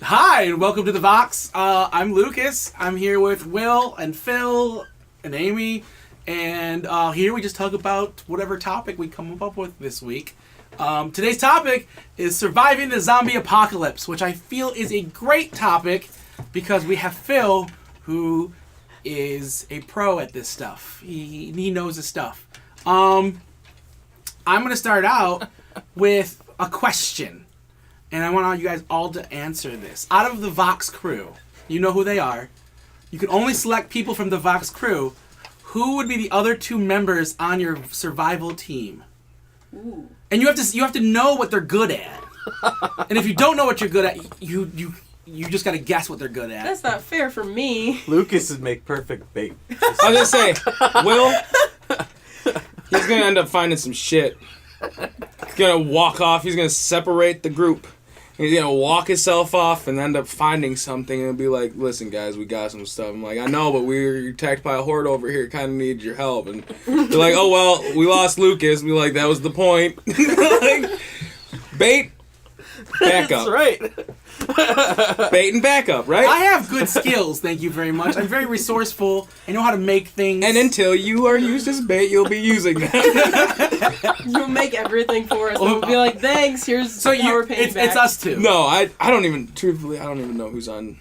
Hi, and welcome to the VOX. I'm Lucas. I'm here with Will and Phil and Amy. And here we just talk about whatever topic we come up with this week. Today's topic is surviving the zombie apocalypse, which I feel is a great topic because we have Phil, who is a pro at this stuff. He knows his stuff. I'm going to start out with a question. And I want you guys all to answer this. Out of the VoX crew, you know who they are. You can only select people from the VoX crew. Who would be the other two members on your survival team? Ooh. And you have to know what they're good at. And if you don't know what you're good at, you just got to guess what they're good at. That's not fair for me. Lucas would make perfect bait. I was gonna say, Will, he's gonna end up finding some shit. He's gonna walk off. He's gonna separate the group. He's gonna walk himself off and end up finding something and be like, "Listen, guys, we got some stuff." I'm like, "I know, but we were attacked by a horde over here. Kind of need your help." And they're like, "Oh well, we lost Lucas." And be like, "That was the point." Like, bait, back up. That's right. Bait and backup, right? I have good skills, thank you very much. I'm very resourceful. I know how to make things. And until you are used as bait, you'll be using them. You'll make everything for us. We'll be like, thanks, here's how we're paying back. It's us two. No, I don't even, truthfully, I don't even know who's on.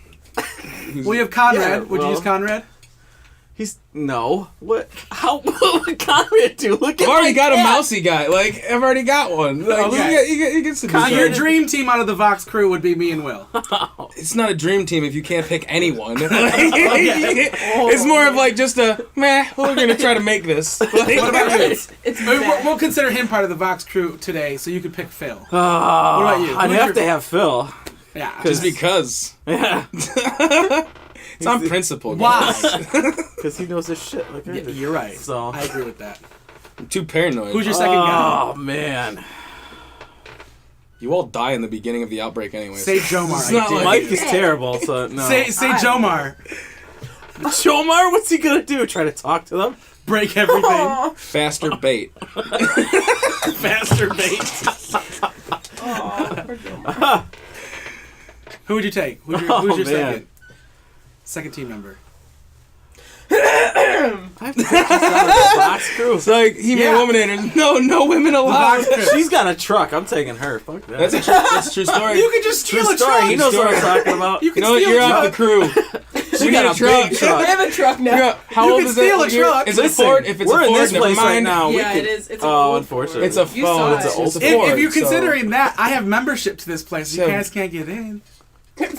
We have Conrad. Yeah, Would you use Conrad? No. What? How? What would Conrad do? Look at I've already got a cat. mousy guy. Like, I've already got one. Like, Okay. you get some. Your dream team out of the VoX crew would be me and Will. It's not a dream team if you can't pick anyone. Like, it's more of like just a, meh, we're going to try to make this. Like, What about you? It's We'll consider him part of the VoX crew today, so you could pick Phil. What about you? I'd Who's have your- to have Phil. Yeah. just because. Yeah. It's on principle, guys. Why? Because he knows his shit. Like I do. You're right. So. I agree with that. I'm too paranoid. Who's your second guy? Oh man. You all die in the beginning of the outbreak anyway. Say Jomar. It's not like- Mike is terrible. So no. Say Jomar. Jomar, what's he gonna do? Try to talk to them? Break everything. Aw. Faster bait. Faster bait. Aw, poor Gilmore. Who would you take? Who's your man. second team member? I have to take this out of the box crew. It's like He-Man Yeah. Womanators. No women allowed. She's got a truck. I'm taking her. Fuck that. That's a true story. You could just steal True a story. truck. He knows what I'm talking about. You You can know what? steal You're a off truck. the crew. She We got need a a truck. big truck. I have a truck now. How You old can is steal it? a truck. Is it a Listen, Ford? If it's we're a in Ford, this never place right mind. now. We Yeah, could, it is. It's an oh, old unfortunately. It's a You saw Ford. it. It's a If Ford. you're so- considering that, I have membership to this place. You So- guys can't get in.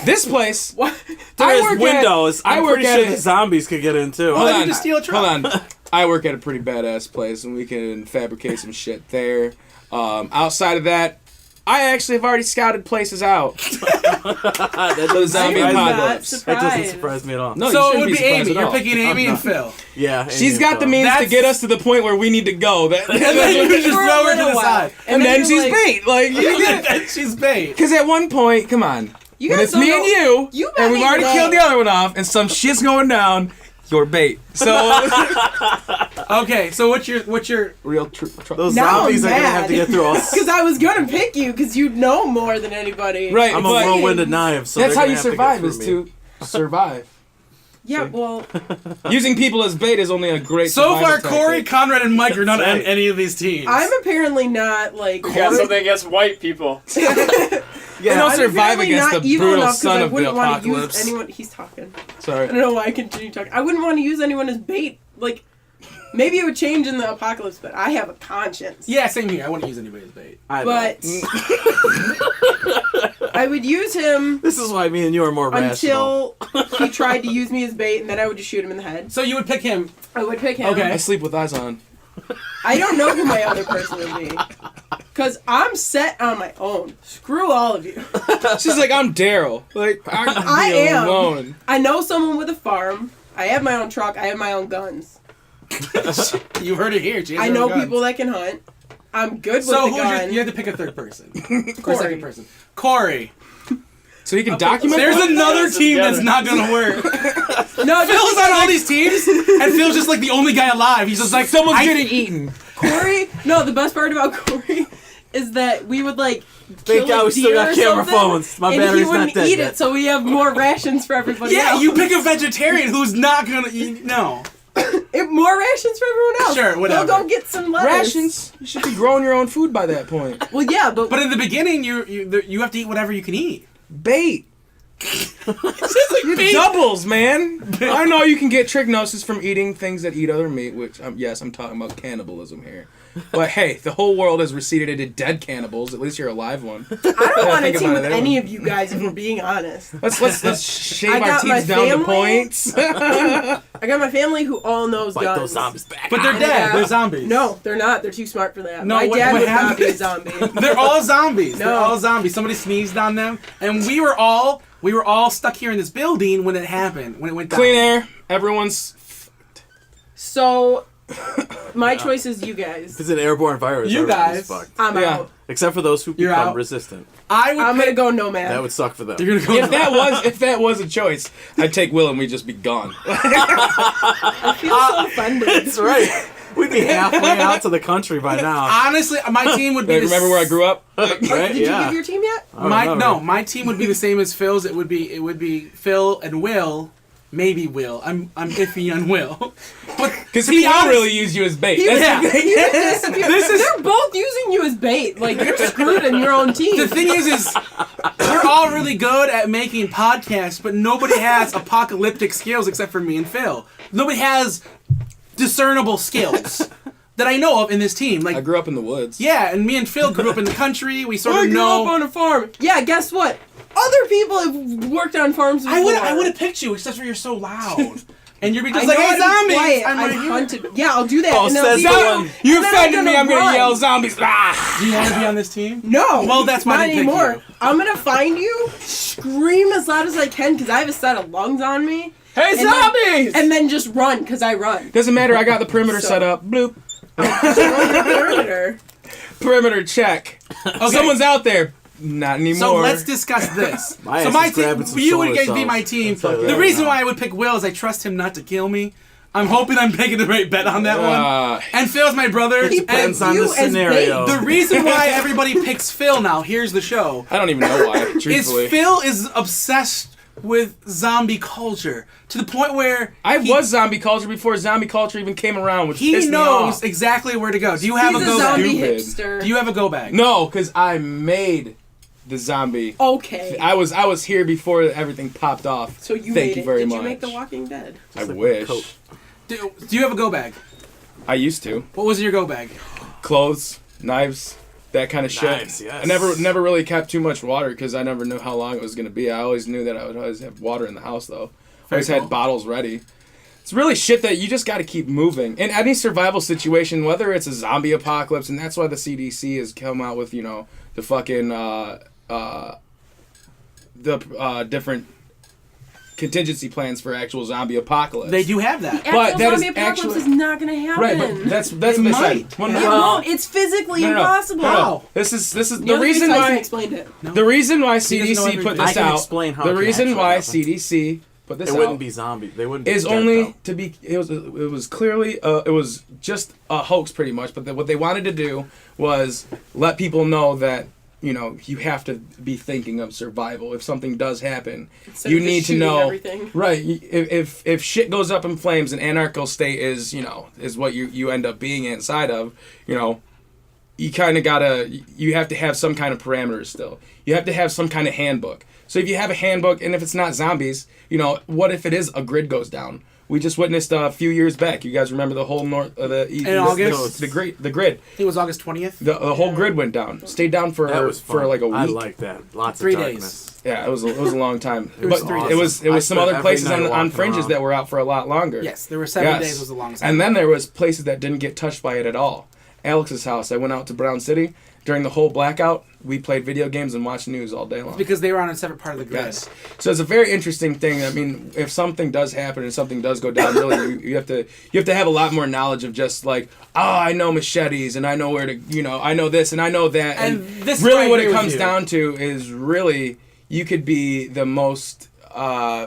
This place. What? There's I work windows. I I'm work pretty at sure it. the zombies could get in too. Well, Hold then you on. just steal a truck. Hold on. I work at a pretty badass place, and we can fabricate some shit there. Outside of that, I actually have already scouted places out. That The zombie I'm not apocalypse. That surprised. doesn't surprise me at all. No, you So it shouldn't would be surprised Amy. at You're all. picking Amy and Phil. Yeah. She's got the means. means to That's- get us to the point where we need to go. That, And then you just For a throw her to little the while. side. and then you're she's like, bait. Like, And she's bait. because at one point, come on, You when guys it's don't me know- and you, You and we've might already know. killed the other one off, and some shit's going down, you're bait. So, Okay, so what's your real Those Now zombies I'm are gonna mad. have to get through all. Because I was gonna pick you because you know more than anybody. right? I'm a but whirlwind knife, so that's they're how gonna you have to get survive through is me. to survive. Yeah, well, Using people as bait is only a great. So survival far, Corey, tactic. Conrad, and Mike are not on Right. any of these teams. I'm apparently not like. You got something against white people. They don't I'm survive apparently against not the evil brutal enough 'cause son I of the wouldn't want to use apocalypse. anyone. He's talking. Sorry. I don't know why I continue talking. I wouldn't want to use anyone as bait. Like, maybe it would change in the apocalypse, but I have a conscience. Yeah, same here. I wouldn't use anybody as bait. I know. But I would use him This is why me and you are more rational. until he tried to use me as bait, and then I would just shoot him in the head. So you would pick him. I would pick him. Okay. I sleep with eyes on. I don't know who my other person would be. Because I'm set on my own. Screw all of you. She's like, I'm Daryl. Like, I be am. alone. I know someone with a farm. I have my own truck. I have my own guns. You heard it here. She has I her know own guns. people that can hunt. I'm good with So the gun. you have to pick a third person. Or Corey. second person. Corey. So he can document. There's what- another This team that's together. not gonna work. No, Phil's on all these teams, and Phil's just like the only guy alive. He's just like Someone's I- getting eaten. Corey. No, the best part about Corey is that we would like Thank kill God a we still deer got or camera something, phones. My and battery's he not wouldn't dead eat yet. it, so we have more rations for everybody Yeah, else. you pick a vegetarian who's not gonna eat. No. More rations for everyone else. Sure, whatever. They'll go get some lettuce. Rations. You should be growing your own food by that point. Well, yeah, but But in the beginning, you have to eat whatever you can eat. Bait. Doubles, man. I know you can get trichinosis from eating things that eat other meat, which, yes, I'm talking about cannibalism here. But hey, the whole world has receded into dead cannibals. At least you're a live one. I don't want to think team about with it, any that of you guys if we're being honest. Let's shave I our got my teeth down to family. points. I got my family who all knows Fight guns. those zombies back. But they're dead. Yeah. They're zombies. No, they're not. They're too smart for that. No, my what- dad what would not happened? be a zombie. They're all zombies. They're No. all zombies. Somebody sneezed on them, and we were all stuck here in this building when it happened. When it went down. Clean air. Everyone's. So, my choice is you guys. If it's an airborne virus, You everybody's guys. fucked. I'm Yeah. out. Except for those who You're become out. resistant. I would. I'm pick, gonna go nomad. That would suck for them. You're gonna go. If that was a choice, I'd take Will and we'd just be gone. I feel so offended. That's right. We'd be halfway out to the country by now. Honestly, my team would be. Hey, remember where I grew up? Right? Did you Yeah. give your team yet? I don't remember. My team would be the same as Phil's. It would be Phil and Will. Maybe Will. I'm iffy on Will. But Because to he be will honest- really use you as bait. He That's was- the thing. This is They're both using you as bait. Like, you're screwed in your own team. the thing is we're all really good at making podcasts, but nobody has apocalyptic skills except for me and Phil. Nobody has discernible skills that I know of in this team. I Like, grew up in the woods. yeah, and me and Phil grew up in the country. We sort I of grew know. up on a farm. Yeah, guess what? Other people have worked on farms before. I would have picked you, except for you're so loud. And you'd be I just know like, how hey, to be zombies! quiet. I'm I've right here. hunted. Yeah, I'll do that. Oh, and says I'll the be- one. You and then offended me, I'm gonna run. yell zombies. Ah! Do you want to be on this team? No. Well, that's why I not didn't pick anymore. you. I'm gonna find you, scream as loud as I can because I have a set of lungs on me, Hey, And then- zombies! and then just run because I run. Doesn't matter, I got the perimeter So- set up. Bloop. Run the perimeter. Perimeter check. Okay. Someone's out there. Not anymore. So let's discuss this. My so ass my is grabbing team, some you would solar guys be cells. my team. I'll tell you The that reason right why I would pick Will is I trust him not to kill me. I'm hoping I'm making the right bet on that Uh, one. And Phil's my brother. He And Depends on you the as bait. scenario. the reason why everybody picks Phil now, here's the show, I don't even know why, is truthfully. Phil is obsessed with zombie culture to the point where I was zombie culture before zombie culture even came around, which he pissed me knows off. exactly where to go. Do you have He's a a go zombie bag? Stupid. hipster. Do you have a go bag? No, because I made the zombie. Okay. I was here before everything popped off. So you Thank made you it. very Did much. you make The Walking Dead? I wish. Coat. Do you have a go bag? I used to. What was your go bag? Clothes, knives, that kind of shit. Knives, yes. I never really kept too much water because I never knew how long it was going to be. I always knew that I would always have water in the house though. Always cool. had bottles ready. It's really shit that you just got to keep moving. In any survival situation, whether it's a zombie apocalypse, and that's why the CDC has come out with, the fucking different contingency plans for actual zombie apocalypse. They do have that. Actual that is zombie apocalypse actually- is not going to happen. Right, but that's what they might. said. Well, It no, won't. It's physically no, no, no. impossible. No, no. How? This is Neil the deGrasse reason Tyson why. explained it. The reason why doesn't know CDC put everything. this I can out. explain how The it can reason actually why happen. CDC put this It out wouldn't be zombie. They wouldn't be is dead, only though. to be. It was clearly it was just a hoax, pretty much. But what they wanted to do was let people know that you have to be thinking of survival if something does happen. Instead You of just need to shooting know, everything. right? If shit goes up in flames, an anarcho state is what you end up being inside of. You kind of you have to have some kind of parameters still. You have to have some kind of handbook. So if you have a handbook, and if it's not zombies, what if it is a grid goes down? We just witnessed a few years back. You guys remember the whole August? the grid. I think it was August 20th. The whole grid went down. Stayed down for That was fun. like a week. I like that. Lots 3 of days. darkness. Yeah, it was a long time. It was but 3 days. it was I some spent other every places night on walking fringes around. that were out for a lot longer. Yes, there were 7 Yes. days was the longest. And then there was places that didn't get touched by it at all. Alex's house. I went out to Brown City during the whole blackout. We played video games and watched news all day long. because they were on a separate part of the grid. Yes. So it's a very interesting thing. I mean, if something does happen and something does go down, really, you have to have a lot more knowledge of just like, I know machetes and I know where to, I know this and I know that. And this is really where I what agree it with comes you. down to is really you could be the most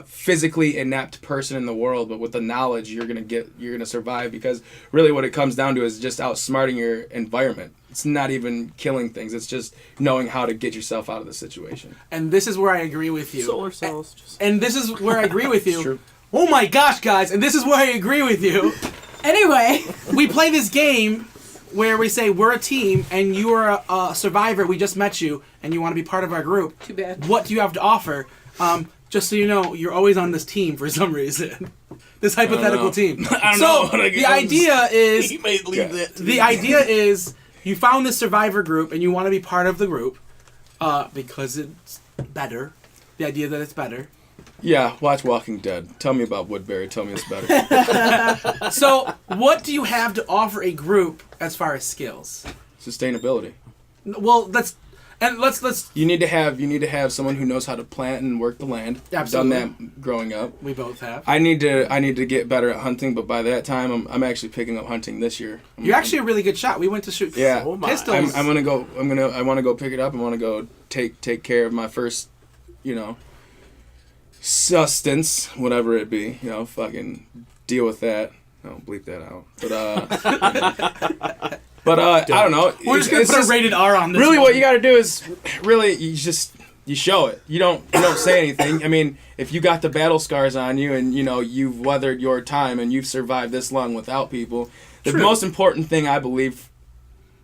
physically inept person in the world, but with the knowledge you're gonna survive, because really what it comes down to is just outsmarting your environment. It's not even killing things, it's just knowing how to get yourself out of the situation. And this is where I agree with you. Solar cells. And this is where I agree with you. True. Oh my gosh, guys, and this is where I agree with you. Anyway, We play this game where we say we're a team and you are a survivor, we just met you, and you want to be part of our group. too bad. What do you have to offer? Just so you know, you're always on this team for some reason. This hypothetical know. team. I don't So know what I the guess. idea is He may leave that. the idea is you found this survivor group and you want to be part of the group because it's better. The idea that it's better. Yeah, watch Walking Dead. Tell me about Woodbury. Tell me it's better. So what do you have to offer a group as far as skills? Sustainability. Well, let's. You need to have someone who knows how to plant and work the land. Absolutely. I've done that growing up. We both have. I need to get better at hunting, but by that time I'm actually picking up hunting this year. You're actually a really good shot. We went to shoot Yeah. Oh my. pistols. I want to go pick it up. I want to go take care of my first, sustenance, whatever it be. Fucking deal with that. No, bleep that out. But I don't know. We're just gonna put a rated R on this. Really, one. what you got to do is you show it. You don't say anything. I mean, if you got the battle scars on you and you've weathered your time and you've survived this long without people, the True. most important thing I believe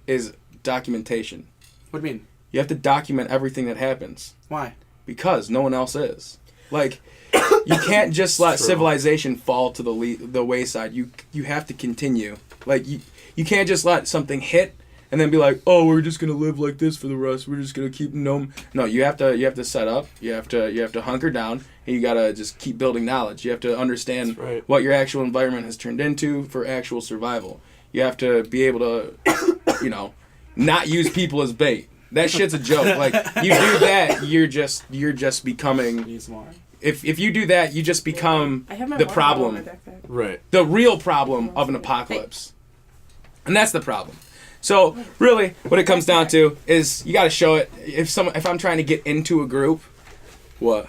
is documentation. What do you mean? You have to document everything that happens Why? because no one else is. Like, you can't just let True. civilization fall to the wayside. You have to continue. Like, you can't just let something hit and then be like, oh, we're just gonna live like this for the rest. We're just gonna keep No, you have to set up. You have to hunker down, and you gotta just keep building knowledge. You have to understand That's right. what your actual environment has turned into for actual survival. You have to be able to, not use people as bait. That shit's a joke. Like, you do that, you're just becoming. Be smart. If you do that, you just become I have my the water bottle in problem. my backpack. Right. The real problem of an apocalypse. And that's the problem. So really, what it comes down to is you got to show it. If I'm trying to get into a group, what?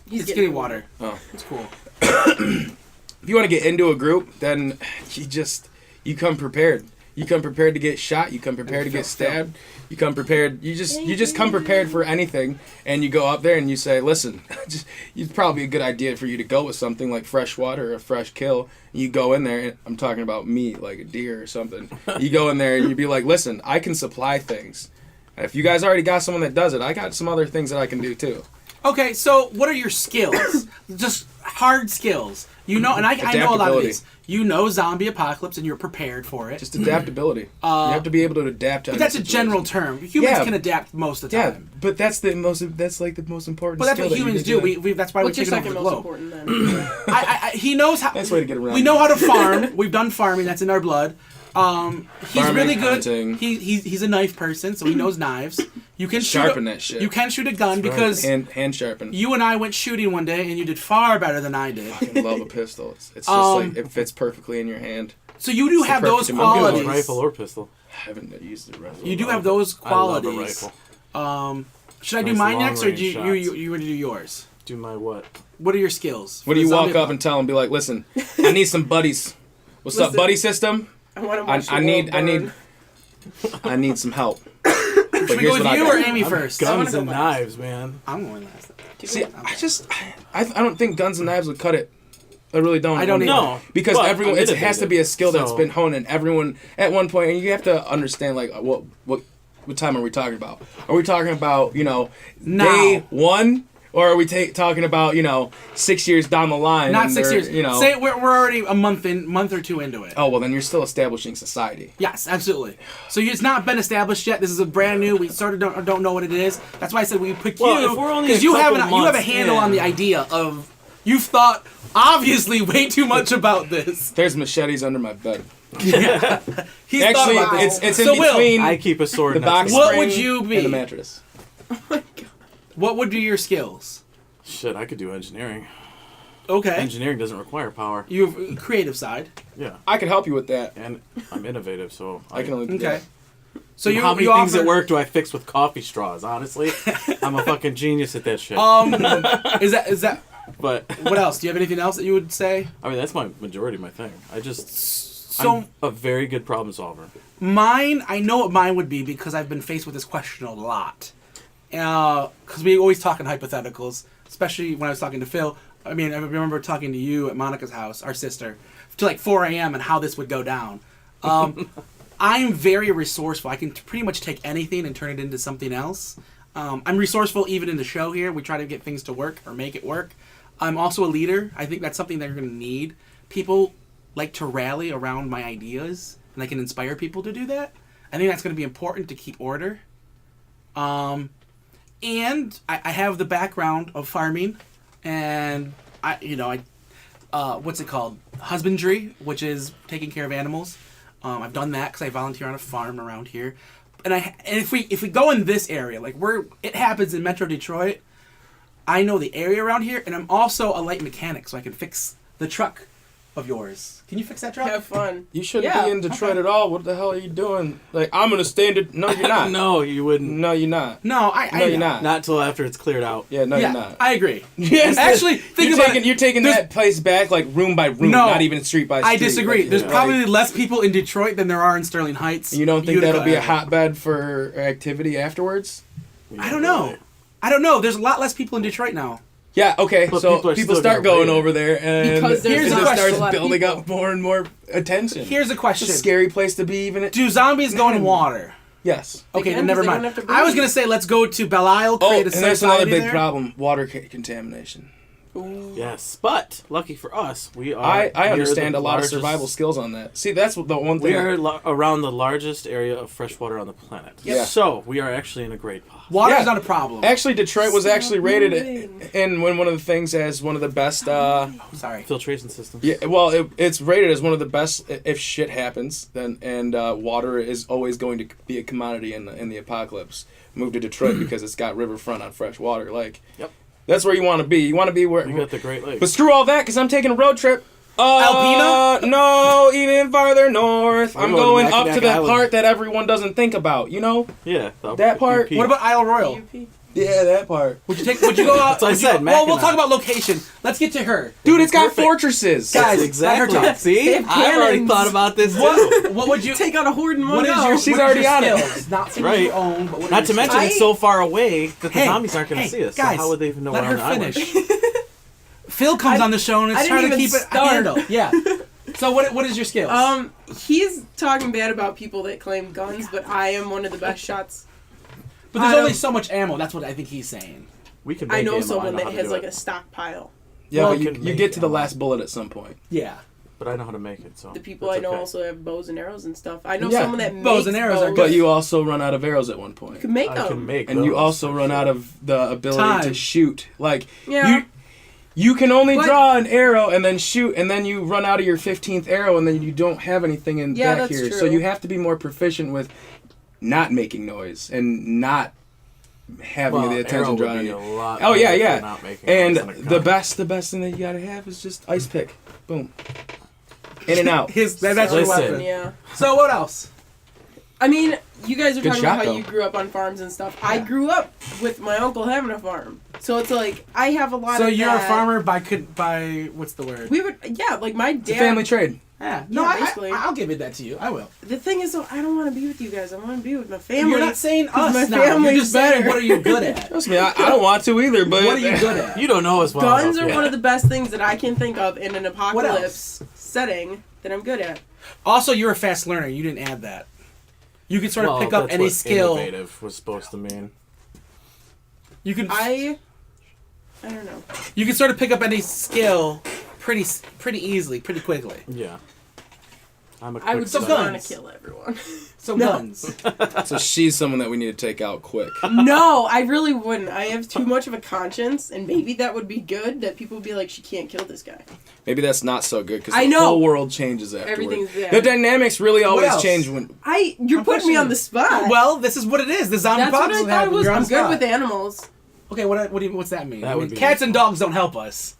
He's It's getting water. Oh, It's cool. if you want to get into a group, then you come prepared. You come prepared to get shot. You come prepared to get stabbed. You come prepared. You just come prepared for anything, and you go up there and you say, "Listen, it's probably a good idea for you to go with something like fresh water or a fresh kill." And you go in there, and I'm talking about meat, like a deer or something. You go in there and you be like, "Listen, I can supply things. If you guys already got someone that does it, I got some other things that I can do too." Okay, so what are your skills? Just hard skills. And I know a lot of these. You know zombie apocalypse and you're prepared for it. Just adaptability. You have to be able to adapt to. But that's a any general situation. term. Humans Yeah. can adapt most of the Yeah, time. but that's the most important. But that's skill what that you humans can do. We that's why What's we your take it over second the most globe. important then? He knows how. Nice way to get around We know it. how to farm. We've done farming. That's in our blood. He's Farming, really good. hunting. He's a knife person, so he knows knives. You can Sharpen shoot that shit. You can shoot a gun because hand sharpen. you and I went shooting one day and you did far better than I did. I love a pistol. It's just like it fits perfectly in your hand. So you do It's the have those perfect amount. I'm good qualities. with rifle or pistol. I haven't used a rifle. You do I have love those I love a qualities. rifle. Should I do Nice mine next, or long-range do you shots. you want to do yours? Do my what? What are your skills? What for do the you walk zombie up and tell them? Be like, listen, I need some buddies. What's up, Listen. buddy system? I want to watch the I need world I need some help. Should we go with you or Amy first? wanna Guns go and last. knives, man. I'm going last. See, I don't think guns and knives would cut it. I really don't. I don't either. No, Because but everyone, I'm it has to be a skill that's so- been honed, and everyone at one point, and you have to understand like what time are we talking about? Are we talking about Now. day one, or are we talking about 6 years down the line? Not and 6 they're, years. Say we're already a month or two into it. Oh well, then you're still establishing society. Yes, absolutely. So it's not been established yet. This is a brand new. We sort of don't know what it is. That's why I said we pick Well, you if we're only because a you have couple you have a months handle on in. the idea of. You've thought obviously way too much about this. There's machetes under my bed. He's thought Actually, about this. it's So, in Will, between I keep a sword. the next box to What me. spring would you be? and the mattress. What would be your skills? Shit, I could do engineering. Okay. Engineering doesn't require power. You have a creative side. Yeah, I could help you with that. and I'm innovative, so I can only do Okay. that. So you how many you things offer, at work do I fix with coffee straws? Honestly, I'm a fucking genius at that shit. Is that But What else? Do you have anything else that you would say? I mean, that's my majority of my thing. So I'm a very good problem solver. mine, I know what mine would be because I've been faced with this question a lot. Because we always talk in hypotheticals, especially when I was talking to Phil. I mean, I remember talking to you at Monica's house, our sister, to like 4 a.m. and how this would go down. I'm very resourceful. I can pretty much take anything and turn it into something else. I'm resourceful even in the show here. We try to get things to work or make it work. I'm also a leader. I think that's something they're going to need. People like to rally around my ideas, and I can inspire people to do that. I think that's going to be important to keep order. And I have the background of farming, and what's it called? Husbandry, which is taking care of animals. I've done that because I volunteer on a farm around here. And if we go in this area, like it happens in Metro Detroit, I know the area around here, and I'm also a light mechanic, so I can fix the truck of yours. Can you fix that truck? Have fun. You shouldn't Yeah, be in Detroit at all. What the hell are you doing? Like, I'm gonna stay in Detroit. No, you're not. No, you wouldn't. No, you're not. No, No, you're not. Not till after it's cleared out. Yeah, no, Yeah, you're not. I agree. Yes, Actually, think about it. You're taking There's- that place back like room by room, No, not even street by street. I disagree. Like, There's like, probably less people in Detroit than there are in Sterling Heights. You don't think Utica that'll be a area. hotbed for activity afterwards? I don't know. There's a lot less people in Detroit now. Yeah, okay, But so people are people still start gonna going raid it. over there, and Because there's it a just question. starts A lot of building people. up more and more attention. Here's a It's question. a scary place to be, even. Do zombies go in water? Yes. Okay, can, then never 'cause they mind. don't have to I was breathe. going to say let's go to Belle Isle, Oh, create and a there's another society big there. problem: water contamination. Yes, but lucky for us, we are. I near understand the a lot of largest- survival skills on that. See, that's the one We thing. are around the largest area of fresh water on the planet. Yeah. So we are actually in a great spot. Water Yeah. is not a problem. Actually, Detroit was Stop actually rated moving. in one of the things as one of the best. Sorry. Filtration systems. Yeah, well, it's rated as one of the best if shit happens. Then water is always going to be a commodity in the apocalypse. Move to Detroit because it's got riverfront on fresh water. Like, Yep. that's where you want to be. You want to be where. You got the Great Lakes. But screw all that, because I'm taking a road trip. Alpena? No, even farther north. I'm going going to up to Mackinac that Island. part that everyone doesn't think about. You know? Yeah. That part- What about Isle Royal? UP. Yeah, that part. Would you go out? That's what I would you said, well, we'll Mackinac. talk about location. Let's get to her. Dude, it's got Perfect. fortresses. Guys, That's exactly. let her talk. See, have I've already cannons. thought about this too. What would you Take out a horde in one What is go. your She's what is already your on it. skills? Not things Right. you own, but what are Not to your mention, skills? it's so far away that the Hey, zombies aren't going to hey, see us. guys, So how would they even know let we're her on the island? finish. Phil comes on the show and is I trying to didn't keep even it start. handled. Yeah. So what is your skills? He's talking bad about people that claim guns, but I am one of the best shots. But there's I only don't- so much ammo. That's what I think he's saying. We can. I make know ammo, someone how that to has do like it. a stockpile. Yeah, Well, but can you make get to the ammo. last bullet at some point. Yeah. But I know how to make it. So The people that's I know okay. also have bows and arrows and stuff. I know Yeah, someone that bows makes and arrows are bows. good. But you also run out of arrows at one point. You can make I them. can make. And you those, also for run sure. out of the ability to Time. shoot. Like, Yeah. you can only But- draw an arrow and then shoot, and then you run out of your 15th arrow, and then you don't have anything in Yeah, back that's here. So true. you have to be more proficient with not making noise and not having Well, the attention arrow drawn would on be you. a lot Oh, yeah, better yeah. for not making And noise than a the gun. best thing that you gotta have is just ice pick. Boom. In and out. That's your Listen. weapon. Yeah. So what else? I mean, you guys are Good talking shot, about how though. you grew up on farms and stuff. I Yeah. grew up with my uncle having a farm, so it's like I have a lot So of. you're that. a farmer by what's the word? We would, yeah, like my It's a dad. family trade. Yeah. No, Yeah, basically. I'll give it that to you. I will. The thing is, though, I don't want to be with you guys. I want to be with my family. You're not saying 'cause us my now. You're family's just saying better. what are you good at? Trust me, I don't want to either, but What are you good at? You don't know as well. Guns enough are yet. one of the best things that I can think of in an else? apocalypse setting that I'm good at. Also, you're a fast learner. You didn't add that. You can sort of Well, pick up that's any what skill. Innovative was supposed to mean. You can I don't know. you can sort of pick up any skill pretty easily, pretty quickly. Yeah. I'm a I would quick So just study. want guns. to kill everyone. So No. guns. So she's someone that we need to take out quick. No, I really wouldn't. I have too much of a conscience, and maybe that would be good. That people would be like, she can't kill this guy. Maybe that's not so good because I the know. whole world changes afterward. Everything's there. The dynamics really always else? change when. You're I'm putting me pushing on you. the spot. Well, this is what it is. The zombie that's what apocalypse I will thought it happen. was. You're on I'm the good spot. with animals. Okay, what's that mean? That I would mean, be cats and useful. dogs don't help us.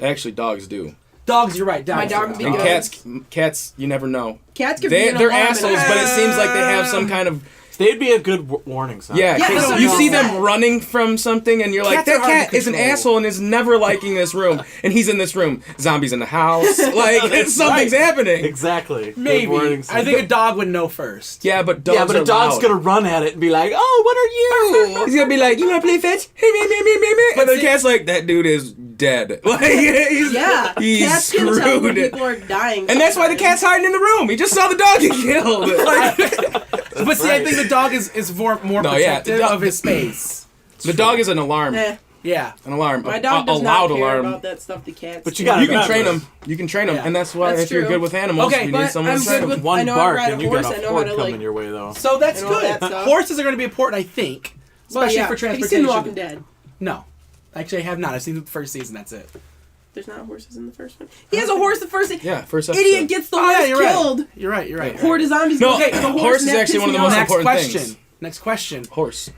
Actually, dogs do. Dogs, you're right. My Dogs dog don't would be help And good. us. cats, you never know. Cats could be They're an alarm assholes, and but it seems like they have some kind of They'd be a good warning sign. Yeah, Yeah, 'cause I you know. see them running from something, and you're like, Cats are that hard cat to is an control. asshole and is never liking this room, and he's in this room. Zombies in the house. Like, something's happening. Exactly. Good Maybe. warning I sign. think a dog would know first. Yeah, but dogs Yeah, but are a dog's loud. gonna run at it and be like, "Oh, what are you?" He's gonna be like, you wanna play fetch? And the cat's like, that dude is dead. Like, he's, Yeah, he's cats can tell when screwed. people are dying. And that's why the sometimes. cat's hiding in the room. He just saw the dog get killed. Like, But see, I think the dog is more No, yeah, protective the dog- of his space. the dog is an alarm. Eh, Yeah. An alarm. my dog a does loud not care alarm. about that stuff. The cats. But you do. gotta You can remember. train them. You can train them, Yeah. and that's why That's if you're true. good with animals, Okay, you but need someone I'm to train good them. with- I One know I bark ride a and you horse, got I a know how Ford to, coming like- your way though. So that's And all that good. stuff. Horses are going to be important, I think. Well, Especially yeah. for Have you transportation. seen The Walking Dead? No. Actually, I have not. I've seen the first season, that's it. There's not horses in the first one. He has a horse the first. Yeah, first episode. Idiot gets the Oh, yeah, horse you're killed. right. You're right, you're right. Horde of zombies. No, Okay, the the horse is and that actually pissed one of the me most off. Next important question. things. Next question. Horse.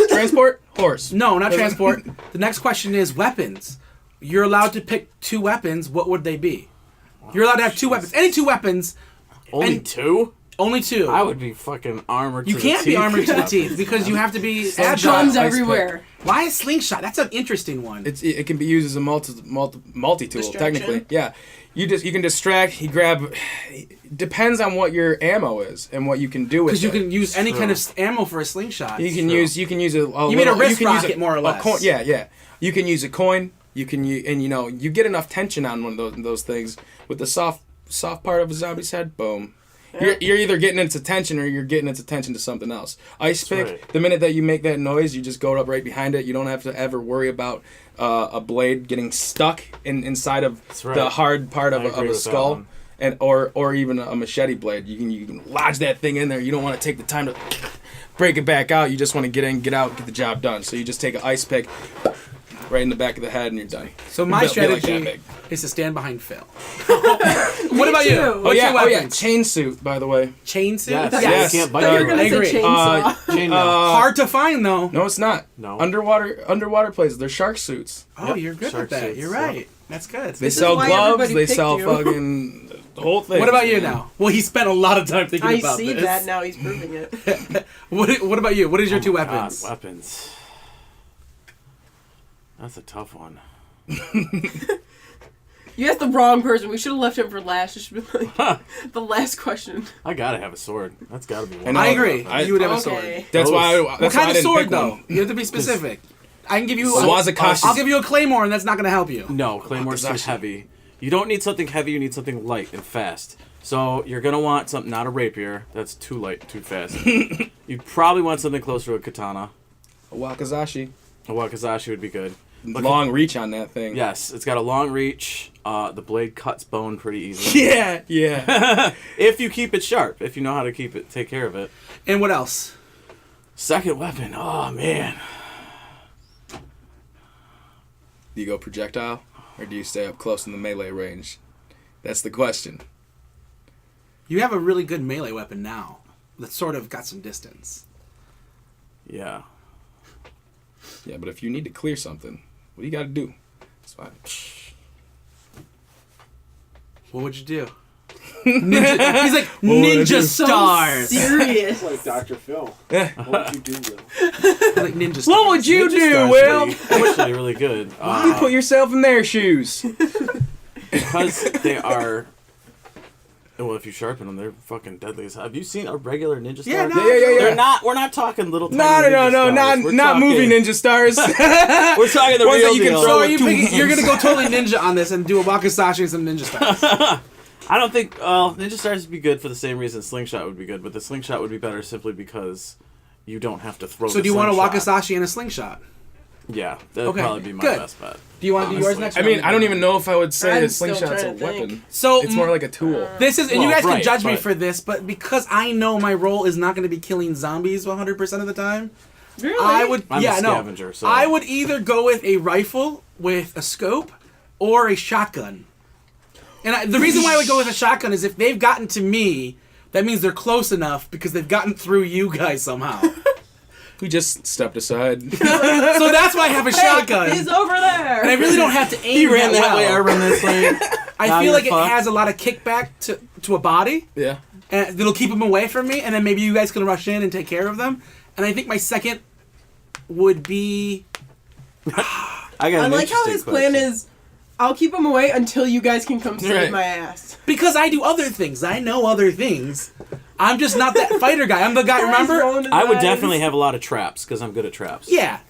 Transport? Horse. No, not transport. The next question is weapons. You're allowed to pick 2 weapons. What would they be? You're allowed to have 2 weapons. Any 2 weapons. Only And- 2? Only 2. I would be fucking armored. You to can't the be teeth. armored to the teeth because you have to be agile. Guns Ice everywhere. Why a slingshot? That's an interesting one. It can be used as a multi-tool, Distraction. technically. Yeah. You can distract, you grab. Depends on what your ammo is and what you can do with it. Because you can use any True. kind of ammo for a slingshot. You can True. use a You mean a wrist you can use rocket, more or less. coin, yeah. You can use a coin. You can and you get enough tension on one of those things with the soft part of a zombie's head. Boom. You're either getting its attention or you're getting its attention to something else. Ice pick. right. The minute that you make that noise, you just go up right behind it. You don't have to ever worry about a blade getting stuck inside of right. the hard part of I agree a with that skull. one. And or even a machete blade. You can lodge that thing in there. You don't want to take the time to break it back out. You just want to get in, get out, get the job done. So you just take an ice pick right in the back of the head and you're done. So my Be like that strategy big. is to stand behind Phil. What about you? too. Oh What's yeah, your weapons? chain suit, by the way. Chain suit? Yes. Yes. You can't bite I thought you you. were gonna I say agree. chainsaw. Chain Hard to find though. No, it's not. No. Underwater places. They're shark suits. Oh, Yep, you're good shark with that. suits, You're yep. right. That's good. They This is sell why gloves. everybody They picked sell you. fucking the whole thing. What about you now? Well, he spent a lot of time thinking I about see this. that now. He's proving it. What about you? What is your 2 God, weapons? weapons. That's a tough one. You asked the wrong person. We should have left him for last. It should have been like the last question. I gotta have a sword. That's gotta be one. I know. I agree. I- you would have a Okay. sword. That's why. What That's kind why I of didn't sword pick though? one. You have to be specific. I can give you. Wazakashi. I'll give you a claymore, and that's not going to help you. No, Claymore's too Wakazashi. heavy. You don't need something heavy. You need something light and fast. So you're gonna want something, not a rapier. That's too light, too fast. You'd probably want something closer to a katana. A Wakazashi. A wakizashi would be good. Long reach on that thing. Yes, it's got a long reach. The blade cuts bone pretty easily. Yeah. If you keep it sharp, if you know how to take care of it. And what else? Second weapon. Oh man. Do you go projectile, or do you stay up close in the melee range? That's the question. You have a really good melee weapon now. That's sort of got some distance. Yeah. Yeah, but if you need to clear something, what do you got to do? It's fine. What would you do? Ninja, he's like would I do? ninja So stars. serious. Like Dr. Phil. What would you do, Will? Like ninja stars. What would you Ninja do, Star's Will? Actually, really good. You put yourself in their shoes. Because they are. Well, if you sharpen them, they're fucking deadly as hell. Have you seen a regular ninja star? Yeah, no, Yeah. They're not. We're not talking little. No, tiny no, ninja no, stars. We're not talking- movie ninja stars. We're talking the Ones that real you can deal. So throw are you with two picking, you're hands. gonna go totally ninja on this and do a Wakasashi and some ninja stars. I don't think. Well, ninja stars would be good for the same reason slingshot would be good, but the slingshot would be better simply because you don't have to throw. So the do you want a slingshot. Wakasashi and a slingshot? Yeah, that'd Okay, probably be my good. best bet. Do you want to do yours Honestly. next? I mean, I don't even know if I would say I'm that still slingshot's a trying to think. weapon. So It's more like a tool. this is, and you Well, guys can right, judge me but- for this, but because I know my role is not going to be killing zombies 100% of the time, Really? I would. I'm yeah, a no. scavenger, so I would either go with a rifle with a scope or a shotgun. And the reason why I would go with a shotgun is if they've gotten to me, that means they're close enough because they've gotten through you guys somehow. We just stepped aside. So that's why I have a shotgun. He's over there. And I really don't have to aim He ran that well. way. I run this way. I Now feel you're like it fucked. has a lot of kickback to a body. Yeah. and it'll keep them away from me, and then maybe you guys can rush in and take care of them. And I think my second would be. I like how his plan is. I'll keep him away until you guys can come save Right. my ass. Because I do other things. I know other things. I'm just not that fighter guy. I'm the guy. Remember? I would definitely have a lot of traps because I'm good at traps. Yeah.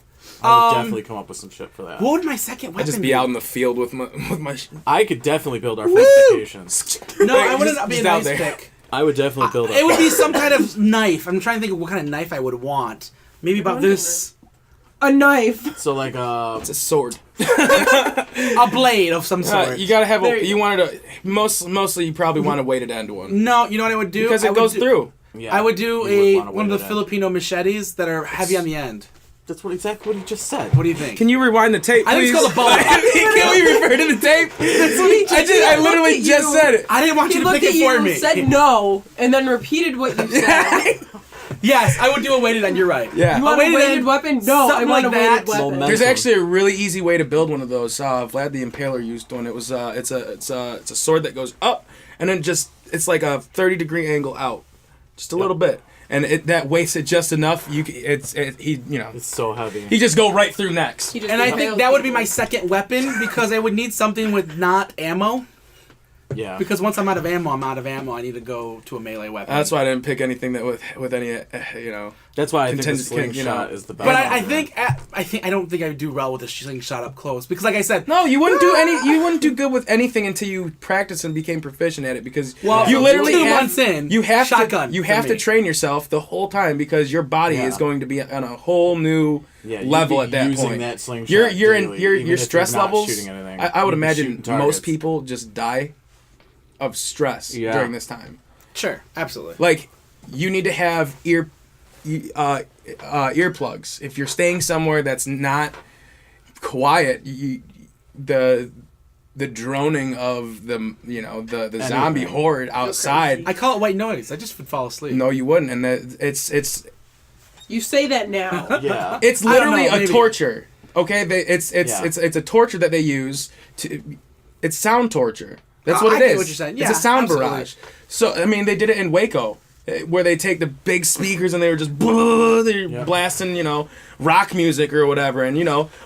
I would definitely come up with some shit for that. What would my second weapon I'd just be out in the field with my. I could definitely build our fortifications. No, Like, I wouldn't just- be a just out nice there. pick. I would definitely build It would be some kind of knife. I'm trying to think of what kind of knife I would want. Maybe about this. A knife. So like It's a sword. A blade of some sort. You gotta have There a. you You wanted a. Mostly, you probably want a weighted end one No, you know what I would do? because I it would goes do- through. yeah, I would do you a want a one of the weighted end. Filipino machetes that are heavy on the end. That's exactly what he just said. What do you think? Can you rewind the tape, I think please? it's called a bow. Can we refer to the tape? That's what he I literally looked at just you. said it. I didn't want He you to looked pick at it you, for me. said no, and then repeated what you said. Yes, I would do a weighted end. You're right. Yeah. You want a weighted weighted end, weapon? No, I something want like a weighted that. weapon. Momentum. There's actually a really easy way to build one of those. Vlad the Impaler used one. It was it's a sword that goes up and then it's like a 30-degree angle out, just a little bit, and that weights it just enough. It's so heavy. He just go right through necks. He just And I impales think that would be people. my second weapon because I would need something with not ammo. Yeah. Because once I'm out of ammo, I'm out of ammo. I need to go to a melee weapon. That's why I didn't pick anything that with any That's why I think the Contingent- slingshot is the best. But I don't think I would do well with a slingshot up close because, like I said, No, you wouldn't do good with anything until you practiced and became proficient at it because Well, you literally 2 have, months in, you have shotgun to you for have to me. train yourself the whole time because your body Yeah. is going to be on a whole new you'd level be at that using point. that slingshot Your daily, your even if stress you're not levels. shooting anything. I would You'd be imagine shooting most targets. people just die of stress Yeah. during this time. sure, absolutely. Like you need to have earplugs. If you're staying somewhere that's not quiet, the droning of the zombie horde outside. I call it white noise. I just would fall asleep. No, you wouldn't, and it's You say that now. Yeah. it's I don't literally know, a maybe. torture. Okay, it's a torture that they use to. It's sound torture. That's what I it get is. what you're saying. It's Yeah, a sound absolutely. barrage. So I mean, they did it in Waco, where they take the big speakers and they were just they're blasting, rock music or whatever, and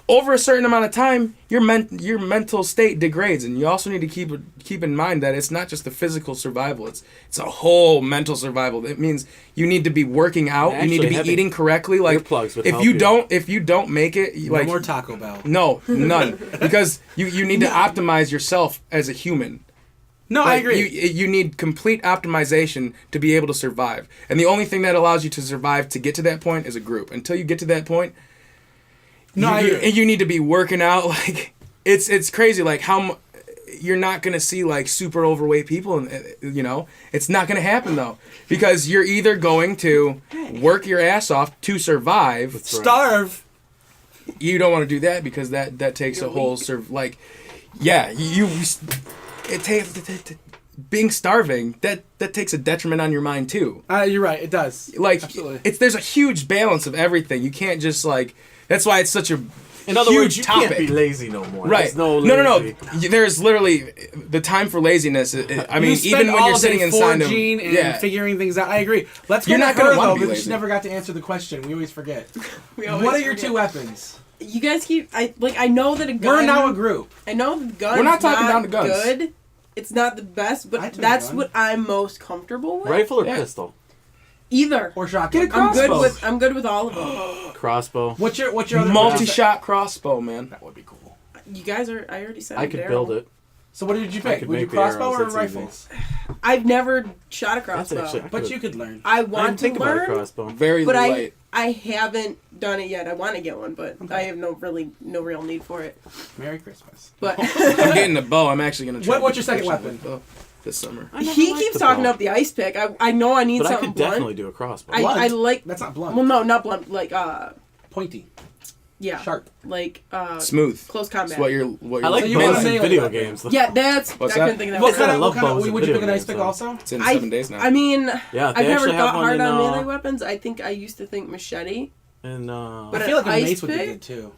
over a certain amount of time, your mental state degrades, and you also need to keep in mind that it's not just the physical survival; it's a whole mental survival. It means you need to be working out, And you need to actually be eating correctly. Like earplugs would if help you you. don't make it, No like more Taco Bell. no, none, because you need to optimize yourself as a human. No, I Like, agree. You need complete optimization to be able to survive. And the only thing that allows you to survive to get to that point is a group. Until you get to that point, I agree. you need to be working out. Like it's crazy. Like you're not going to see like super overweight people. And it's not going to happen though. Because you're either going to work your ass off to survive. Starve. You don't want to do that because that takes a whole it takes being starving that takes a detriment on your mind too. You're right. It does. Like Absolutely. there's a huge balance of everything. You can't just that's why it's such a In other huge words, you topic. can't be lazy no more. Right? There's no No. There's literally the time for laziness. I mean, You spend even when all you're day sitting inside of foraging and figuring things out. I agree. Let's go You're to not gonna her, wanna though, be because lazy. she never got to answer the question. We always forget. We always What are your forget. 2 weapons? You guys keep. I know that a gun. We're now a group. I know the gun. We're not talking down to guns. Good. It's not the best, I but took a that's gun. what I'm most comfortable with. Rifle or Yeah. pistol? Either. Or shotgun. Get a crossbow. I'm good with all of them. Crossbow. What's your other multi-shot crossbow, man. That would be cool. You guys are. I already said. I could build it. So what did you I pick? could Would you make the crossbow arrows, or that's easy. rifles? I've never shot a That's crossbow. actually. But you could learn. I I want didn't to think about a learn, crossbow. Very but light. I haven't done it yet. I want to get one, but I have no real need for it. Merry Christmas. But I'm getting a bow. I'm actually gonna try. What's to your second push it weapon? with bow this summer? I never he liked keeps the talking bow. up the ice pick. I know I need But I something could definitely blunt. do a crossbow. I Blunt? like. That's not blunt. Well, no, not blunt. Like Pointy. yeah, Sharp. like Smooth. close That's combat. what you're. I like So you bows want in melee video weapon. games. Though. Yeah, that's. What's I that? couldn't think of that. What I kind of? love What kind bows of? in Would you pick video an ice games, pick though. also? It's in 7 days now. I mean, Yeah, I've they never actually have thought one hard in, on melee weapons. I think I used to think machete. And But I feel like a ice mace would be pick? good too.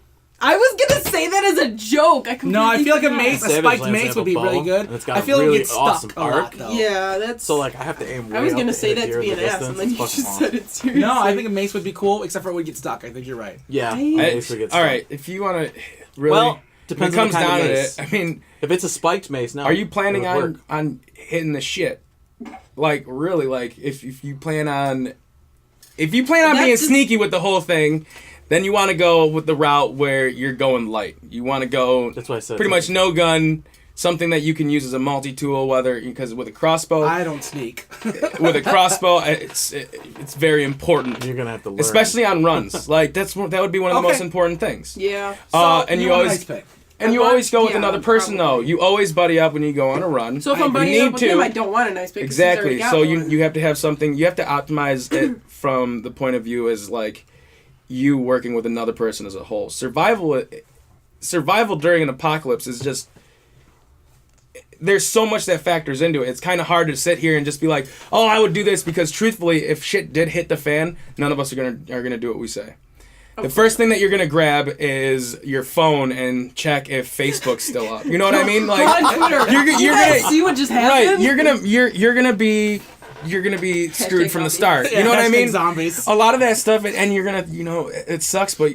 I was gonna say that as a joke. No, I feel like a completely mace, a Savage spiked Lance mace have would a be really bow, good. and it's got I a feel really like it gets awesome stuck a lot, arc. though. forgot. Yeah, that's. So like I have to aim. Way I was up gonna to say hit that deer to be in an the ass, and distance. then you It's just fucking said it seriously. No, I think a mace would be cool, except for it would get stuck. I think you're right. Yeah, Hey. mace would get All stuck. right, if you want to really, Well, when depends it comes on the kind down of to mace. it. I mean, If it's a spiked mace, no. are you planning it would work. on hitting the shit? Like really, like if you plan on being That's just- sneaky with the whole thing, then you want to go with the route where you're going light. You want to go That's what I said. pretty much no gun, something that you can use as a multi-tool, whether because with a crossbow, I don't sneak. with a crossbow, it's very important, You're gonna have to learn. especially on runs. Like that would be one of the Okay. most important things. Yeah. And you want a always nice pick. and you I always go with yeah, another person probably. though. You always buddy up when you go on a run. So if I I'm buddying need up with to. him, I don't want a nice pick. 'cause he's already Exactly. got So one. you have to have something. You have to optimize it from the point of view as like you working with another person as a whole. Survival during an apocalypse is just. There's so much that factors into it. It's kind of hard to sit here and just be like, "Oh, I would do this," because truthfully, if shit did hit the fan, none of us are gonna do what we say. The first thing that you're gonna grab is your phone and check if Facebook's still up. You know what I mean? Like on Twitter. you're You guys gonna see what just right. happened? You're gonna be screwed from the zombies. start. You know what I Hashtag mean? Zombies. A lot of that stuff, and you're gonna, it sucks, but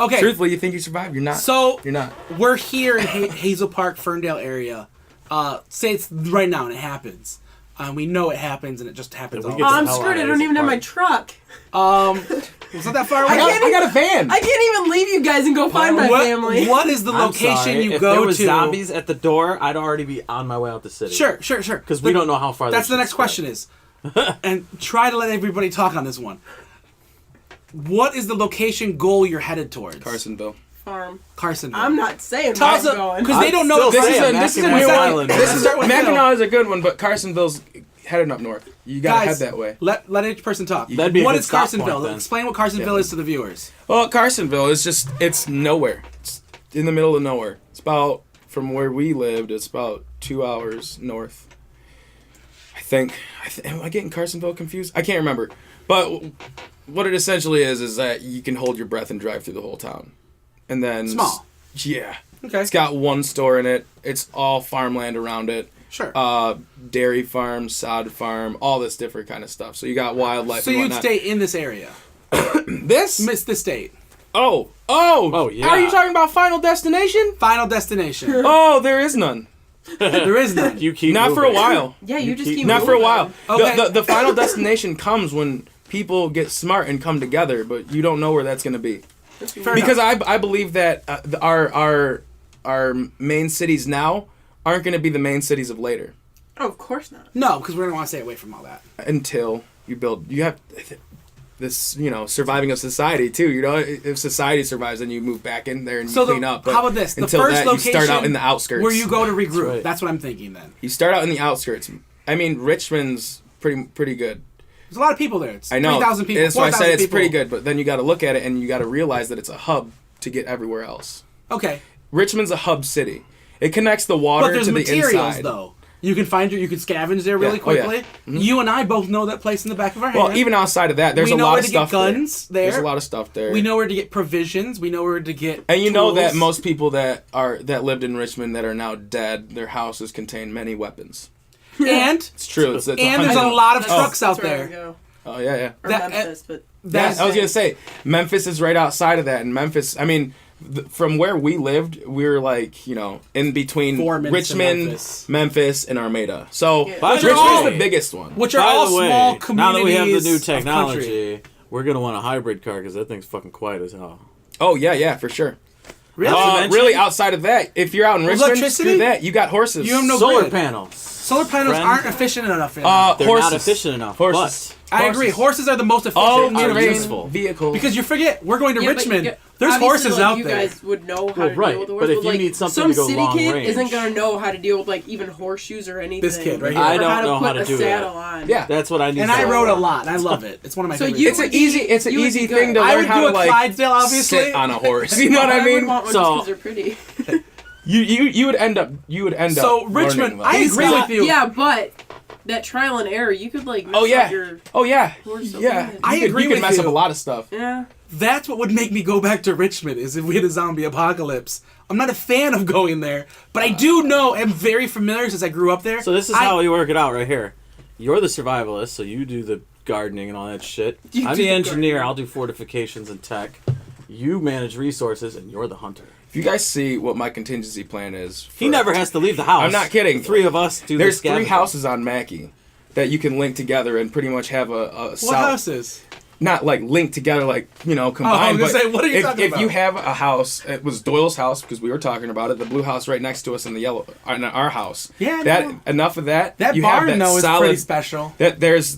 Okay, truthfully, you think you survive. You're not. so You're not. we're here in Hazel Park, Ferndale area. Say it's right now and it happens. We know it happens and it just happens. If we all get the Oh, I'm the hell screwed. out I of don't this even have my apartment. truck. It's not that far away. I got a van. I can't even leave you guys and go find my family. What is the I'm location sorry, you if go there was to? zombies at the door, I'd already be on my way out the city. Sure. Because we don't know how far. That's this the next shit's question is, and try to let everybody talk on this one. What is the location goal you're headed towards? Carsonville. Farm. Carsonville. I'm not saying Tell where us I'm going. because they don't know. still This saying is a this is a Mackinac new Island. one. This is Start with Phil. Mackinac is a good one, but Carsonville's heading up north. You gotta Guys, head that way. Let each person talk. That'd be a What good is stop Carsonville? point, then. Explain what Carsonville is to the viewers. Well, Carsonville is it's nowhere. It's in the middle of nowhere. It's about from where we lived. It's about 2 hours north. I think. Am I getting Carsonville confused? I can't remember. But what it essentially is that you can hold your breath and drive through the whole town, and then Small. Yeah. Okay. It's got one store in it. It's all farmland around it. Sure. Dairy farm, sod farm, all this different kind of stuff. So you got wildlife. So and you'd whatnot. stay in this area. This? Miss the state. Oh, yeah. Are you talking about Final Destination? Final destination. Oh, there is none. There is none. You keep Not for a moving. while. Yeah, you just keep Not for a moving. while. Okay. The Final Destination comes when people get smart and come together, but you don't know where that's going to be. Fair Because enough. I believe that our main cities now aren't going to be the main cities of later Oh, of course not. No, because we're gonna want to stay away from all that. until you have this, surviving of society too. If society survives, then you move back in there and you So clean up. But how about this? The until first that, location you start out in the outskirts. where you go to regroup. right. That's what I'm thinking. Then You start out in the outskirts. I mean, Richmond's pretty good. there's a lot of people there. It's I know. 3,000 people. That's why I 4,000 said it's people. pretty good. But then you got to look at it and you got to realize that it's a hub to get everywhere else. Okay, Richmond's a hub city. It connects the water but there's to the materials inside. though. You can you can scavenge there really Yeah. Oh, yeah. quickly. You and I both know that place in the back of our hand. Well, even outside of that, there's we a know lot where of to stuff get guns there. There's a lot of stuff there. We know where to get provisions. We know where to get. And you know that tools. most people that lived in Richmond that are now dead, their houses contain many weapons. and It's true. It's and there's a 100 lot of That's- trucks out that's where I there. go. Oh yeah. Or That- Memphis, but Yeah, That's I was gonna say Memphis is right outside of that, and Memphis. I mean, from where we lived, we were like in between 4 minutes to Richmond, Memphis. and Armada. So Yeah. By the Richmond's way- the biggest one. which are By all the way, small now communities. that we have the new of country. technology, we're gonna want a hybrid car because that thing's fucking quiet as hell. Oh yeah, for sure. Really? Not to mention- Really, outside of that, if you're out in Richmond, Electricity? screw that. You got horses. You have no Solar grid. panels. Solar panels Friend. aren't efficient enough. They're horses. not efficient enough. Horses. I agree. Horses are the most efficient All means of are transport. useful. vehicles. Because you forget, we're going to Yeah, but Richmond. you- There's obviously, horses like, out you there. guys would know how Well, to right, deal with the but horse, if you like, need something some to go city long kid range- isn't gonna know how to deal with like even horseshoes or anything. This kid right here. I Or don't know put how to a do saddle that. on. yeah, That's what I need. And to I know. rode a lot. And I love it. It's one of my So favorite you it's things. an easy you would easy be thing to good. I learn would how do to a like Clydesdale, obviously. sit on a horse. You know what I would mean? want one So- just 'cause they're pretty. You would end up So, learning Richmond, that. I agree with you. Yeah, but that trial and error, you could like mess Oh yeah. up your Oh yeah. horse so Yeah. bad. I You could- agree You can with mess you. up a lot of stuff. yeah. That's what would make me go back to Richmond, is if we had a zombie apocalypse. I'm not a fan of going there, but I do know, I'm very familiar since I grew up there. So this is how we work it out right here. You're the survivalist, so you do the gardening and all that shit. I'm the engineer. I'll do fortifications and tech. You manage resources, and you're the hunter. If you guys see what my contingency plan is... He never has to leave the house. I'm not kidding. The three of us do There's the 3 houses on Mackey that you can link together and pretty much have a What houses? Not like linked together, like, combined. I was gonna say, what are you talking if about? you have a house, it was Doyle's house because we were talking about it. The blue house right next to us in the yellow, in our house. Yeah, that no. enough of that. That you barn, have that though, is solid, pretty special. That there's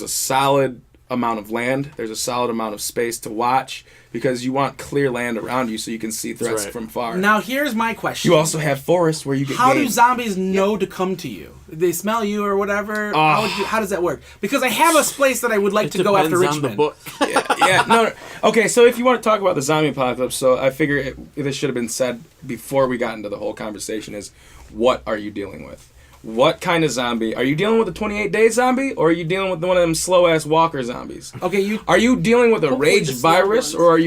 a solid amount of land. There's a solid amount of space to watch because you want clear land around you so you can see threats right. from far. Now, here's my question. You also have forests where you get How game. do zombies know to come to you? They smell you or whatever? How does that work? Because I have a place that I would like to go after Depends on Richmond. the book. No. Okay, so if you want to talk about the zombie apocalypse, so I figure this should have been said before we got into the whole conversation is, what are you dealing with? What kind of zombie? Are you dealing with a 28-day zombie, or are you dealing with one of them slow-ass walker zombies? Okay, Are you dealing with a Hopefully rage the slow virus, ones. or are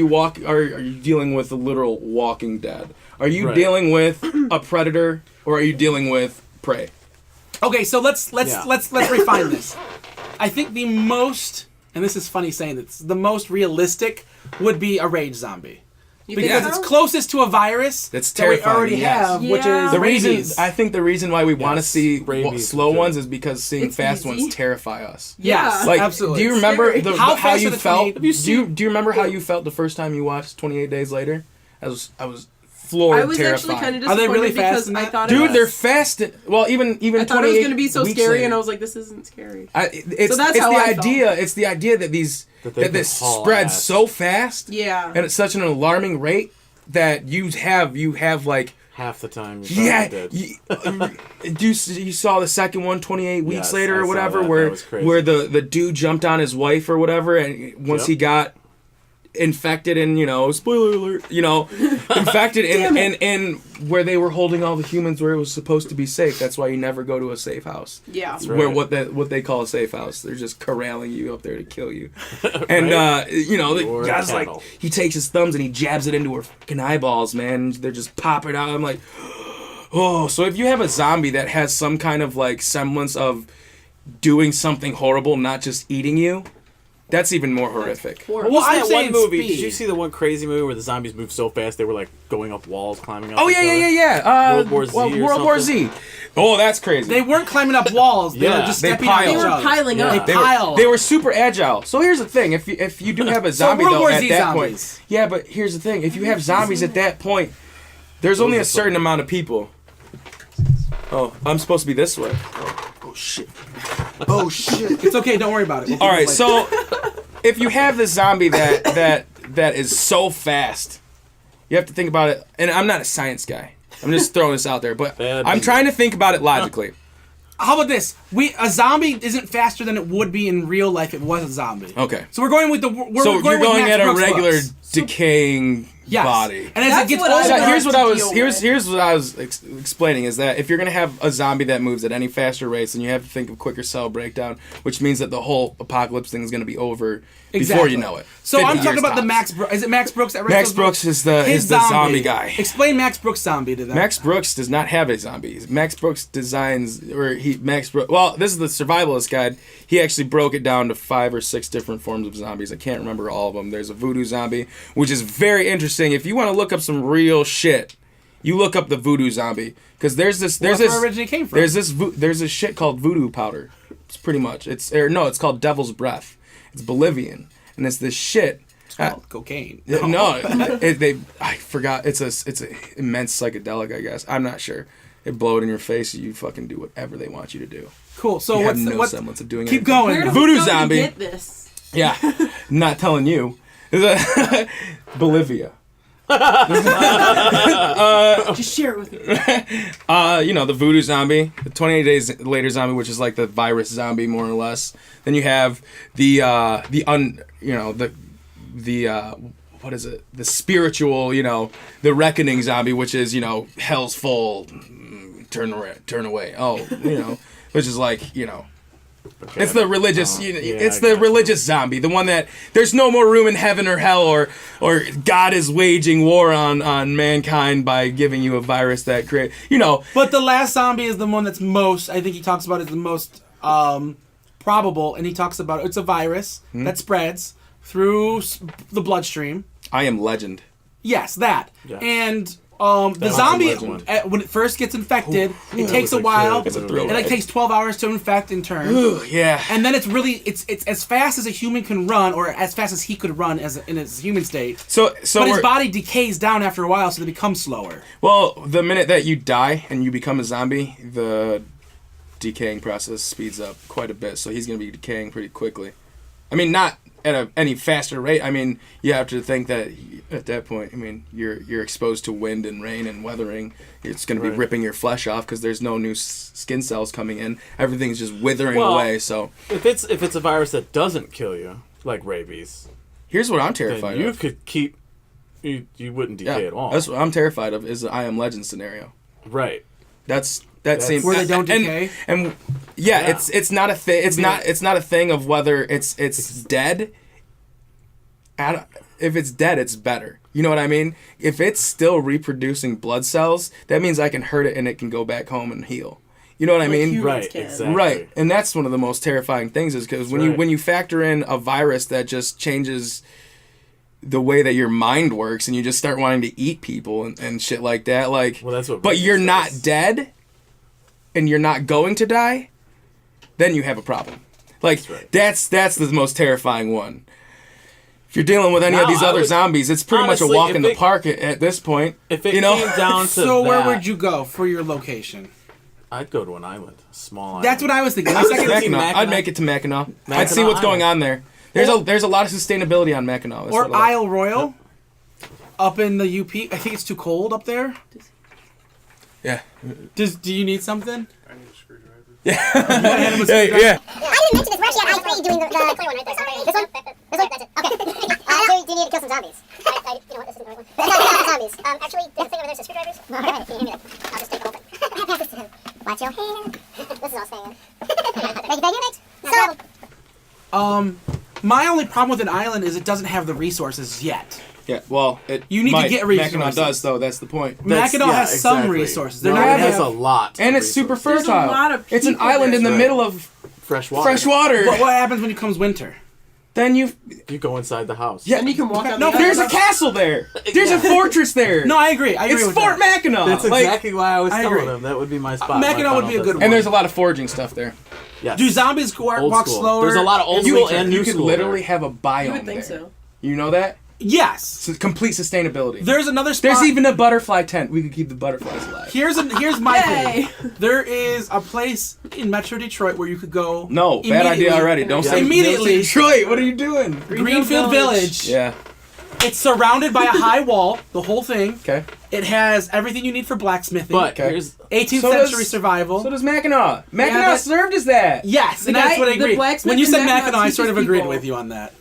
you dealing with a literal Walking Dead? Are you dealing with a predator, or are you dealing with prey? Okay, so let's refine this. I think the most, and this is funny saying this, the most realistic would be a rage zombie. You think Because so? it's closest to a virus That's that we terrifying, already yes. have, which Yeah. is The rabies. I think the reason why we want to Yes, see rabies slow would do ones it. is because seeing It's fast easy. ones terrify us. Yes, Like, absolutely. do you remember Scary. How how fast you are the felt? 28? Do you remember how you felt the first time you watched 28 Days Later? I was floored, I was terrified. actually kind of Are they disappointed really fast because in I that? thought it Dude, was, they're fast. Well, even I thought it was 28 going to be so weeks scary, later. and I was like, this isn't scary. It's, So that's it's how the I felt. idea. It's the idea that That they that this can haul spreads ass. so fast, Yeah. and it's such an alarming rate that you have like. Half the time. You Yeah, did. you saw the second one 28 weeks Yes, later I or saw whatever, that. where That was crazy. where the dude jumped on his wife or whatever, and once Yep. he got infected and spoiler alert, infected and where they were holding all the humans where it was supposed to be safe. That's why you never go to a safe house. Yeah. right. Where what they call a safe house, they're just corralling you up there to kill you. And the Or guy's like, cattle. he takes his thumbs and he jabs it into her fucking eyeballs, man. They're just popping out. I'm like, oh. So if you have a zombie that has some kind of like semblance of doing something horrible, not just eating you, that's even more horrific. What Well, was I'm that saying one movie? speed. Did you see the one crazy movie where the zombies moved so fast they were like going up walls, climbing up? Oh each other? yeah. World War Z or World War something? Z. Oh, that's crazy. They weren't climbing up walls. They Yeah. were just They stepping on piled. each They were other. piling Yeah. up. They pile. were super agile. So here's the thing: if you do have a zombie World though War at Z that zombies. point, yeah. But here's the thing: if you have zombies at that point, there's only a certain amount of people. Oh, I'm supposed to be this way. Oh shit! Oh shit! It's okay. Don't worry about it. We'll All keep it right, later. so if you have the zombie that is so fast, you have to think about it. And I'm not a science guy. I'm just throwing this out there, but Bad I'm business. trying to think about it logically. How about this? A zombie isn't faster than it would be in real life if it was a zombie. Okay. So we're going with the. We're So going you're with going Max at a Brooks regular books. decaying Yes. body. And as That's it gets what I older, want. Here's what I was deal here's what I was explaining is that if you're gonna have a zombie that moves at any faster rates, then you have to think of quicker cell breakdown, which means that the whole apocalypse thing is gonna be over before Exactly. you know it. So 50 I'm talking years about the tops. Max Brooks. Is it Max Brooks that writes Max those Brooks books? is the His zombie guy. Explain Max Brooks zombie to them. Max Brooks does not have a zombie. Max Brooks designs, well, this is the survivalist guide. He actually broke it down to 5 or 6 different forms of zombies. I can't remember all of them. There's a voodoo zombie, which is very interesting. If you want to look up some real shit, you look up the voodoo zombie because there's That's where it originally came from. there's this shit called voodoo powder. It's pretty much it's called devil's breath. It's Bolivian, and it's this shit. called cocaine. No, I forgot. It's a immense psychedelic, I guess. I'm not sure. They blow it in your face. You fucking do whatever they want you to do. Cool. So You what's have no what's semblance of doing keep anything. going. Where do Voodoo we go zombie. to get this? Yeah, not telling you. Bolivia. Just share it with me. The voodoo zombie, the 28 days later zombie, which is like the virus zombie more or less. Then you have the what is it? The spiritual, the reckoning zombie, which is hell's full, turn away. Oh, which is like Okay. It's the religious. Yeah, it's I the gotcha. religious zombie, the one that there's no more room in heaven or hell, or God is waging war on mankind by giving you a virus that create. But the last zombie is the one that's most. I think he talks about is the most probable, and he talks about it's a virus that spreads through the bloodstream. I Am Legend. Yes, that. Yeah. And the was zombie, a legend. when it first gets infected, it takes was a a while. good It movie. like takes 12 hours to infect in turn. Ooh, yeah. And then it's as fast as a human can run, or as fast as he could run in his human state. So But his we're- body decays down after a while, so it becomes slower. Well, the minute that you die and you become a zombie, the decaying process speeds up quite a bit. So he's going to be decaying pretty quickly. I mean, not at any faster rate. I mean, you have to think that at that point, I mean, you're exposed to wind and rain and weathering. It's going to be Right. ripping your flesh off because there's no new skin cells coming in. Everything's just withering Well, away. So If it's a virus that doesn't kill you, like rabies, here's what I'm then terrified you of. could keep. You wouldn't decay at all. That's what I'm terrified of is the I Am Legend scenario. Right. That seems Where they don't and- decay? And Yeah. it's not a thing. It's not a thing of whether it's dead. If it's dead, it's better. You know what I mean? If it's still reproducing blood cells, that means I can hurt it and it can go back home and heal. You know what I mean? humans Right. can. Exactly. Right, and that's one of the most terrifying things is because right. when you factor in a virus that just changes the way that your mind works and you just start wanting to eat people and shit like that, like, Well, that's what but rabies you're not does. dead and you're not going to die, then you have a problem. Like That's right. that's the most terrifying one. If you're dealing with any of Now, these I other would- zombies, it's pretty much honestly, a walk if in the it- park at this point. If it you know? came down to So where that, would you go for your location? I'd go to an island, a small island. That's what I was thinking. I was Second- thinking- Mackinac. Mackinac. I'd make it to Mackinac. I'd Mackinac see what's going Island. on there. There's a lot of sustainability on Mackinac. That's or what I like. Isle Royal, up in the UP. I think it's too cold up there. Yeah. Do you need something? I need a screwdriver. Yeah. Hand him a Hey, screwdriver. yeah. I didn't mention this. We're actually at I3 doing the clear one right there. This one? This one? That's it. Okay. Do you need to kill some zombies? You know what? This isn't the right one. That's not kill zombies. Actually, there's a thing over there that says screwdrivers. Okay. Can you hand me that? I'll just take the whole thing. Pass this to him. Watch your hand. This is all staying in. Thank you, Nate. No problem. My only problem with an island is it doesn't have the resources yet. Yeah, well, You need to might. get Mackinac resources. does, though. That's the point. Mackinac has some resources. They're No, not it gonna has have- a lot. And of it's super resources. fertile. There's a lot of It's an people island there. in the Right. middle of Fresh water. fresh water. But what happens when it comes winter? Then you You go inside the house. Yeah. And you can walk on No, the there's a island. castle there. There's a fortress there. No, I agree. I agree it's with Fort that. Mackinac. That's Like, exactly why I was I telling agree. him that would be my spot. Mackinac My would be a final good one. and there's a lot of foraging stuff there. Yes. Do zombies Old walk school. slower? There's a lot of old You school could, and new you could school. literally there. have a biome You would think there. so. You know that? Yes. It's complete sustainability. There's another spot. There's even a butterfly tent. We could keep the butterflies alive. Here's my Yay. thing. There is a place in Metro Detroit where you could go. No, bad idea immediately. already. Don't say Immediately. Detroit. What are you doing? Greenfield Village. Yeah. It's surrounded by a high wall. The whole thing. Okay. It has everything you need for blacksmithing. But Okay. here's 18th So does- century survival. So does Mackinac. Mackinac but- served as that. Yes, The and that's guy- what I the agree. blacksmith When you in said Mackinac Mackinac, I sort of teaches agreed people. with you on that.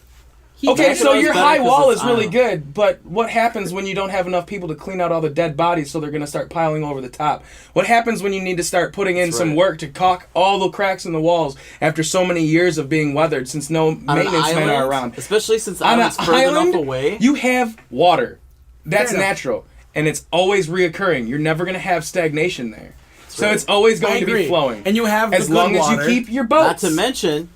He Okay, does so it. your better high 'cause wall it's is really island. good, but what happens when you don't have enough people to clean out all the dead bodies so they're going to start piling over the top? What happens when you need to start putting in That's some right. work to caulk all the cracks in the walls after so many years of being weathered since no on an maintenance men are island, around? especially since the On an island's further island, enough away. you have water. That's Fair enough. natural. And it's always reoccurring. You're never going to have stagnation there. So right. it's always I going to agree. be flowing. And you have as the good long as water. you keep your boats. Not to mention,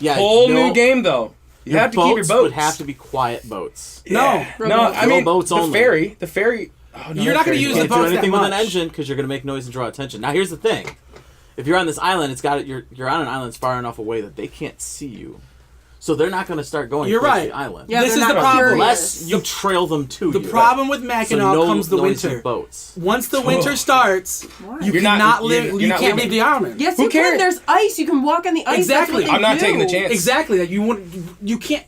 yeah, Whole no, new game, though. You Your have to keep your boats boats. would have to be quiet boats. Yeah. No. No, I mean, Rowboats the only. ferry. The ferry. Oh, no, You're that not gonna ferry's use You the can't boats do that anything with an much. engine because you're going to make noise and draw attention. Now here's the thing: if you're on this island, you're on an island that's far enough away that they can't see you, so they're not going to start going. You're towards right. The island. Yeah, This they're is the not problem. curious. Unless you trail them to The you. problem with So Mackinac no comes the noisy winter. boats. Once the winter starts, Why? you You're not- cannot you're- live. you're You not can't leaving. leave the island. Yes, Who you can. cares? There's ice. You can walk on the ice. Exactly. That's what I'm not they taking the do. chance. Exactly. That you can't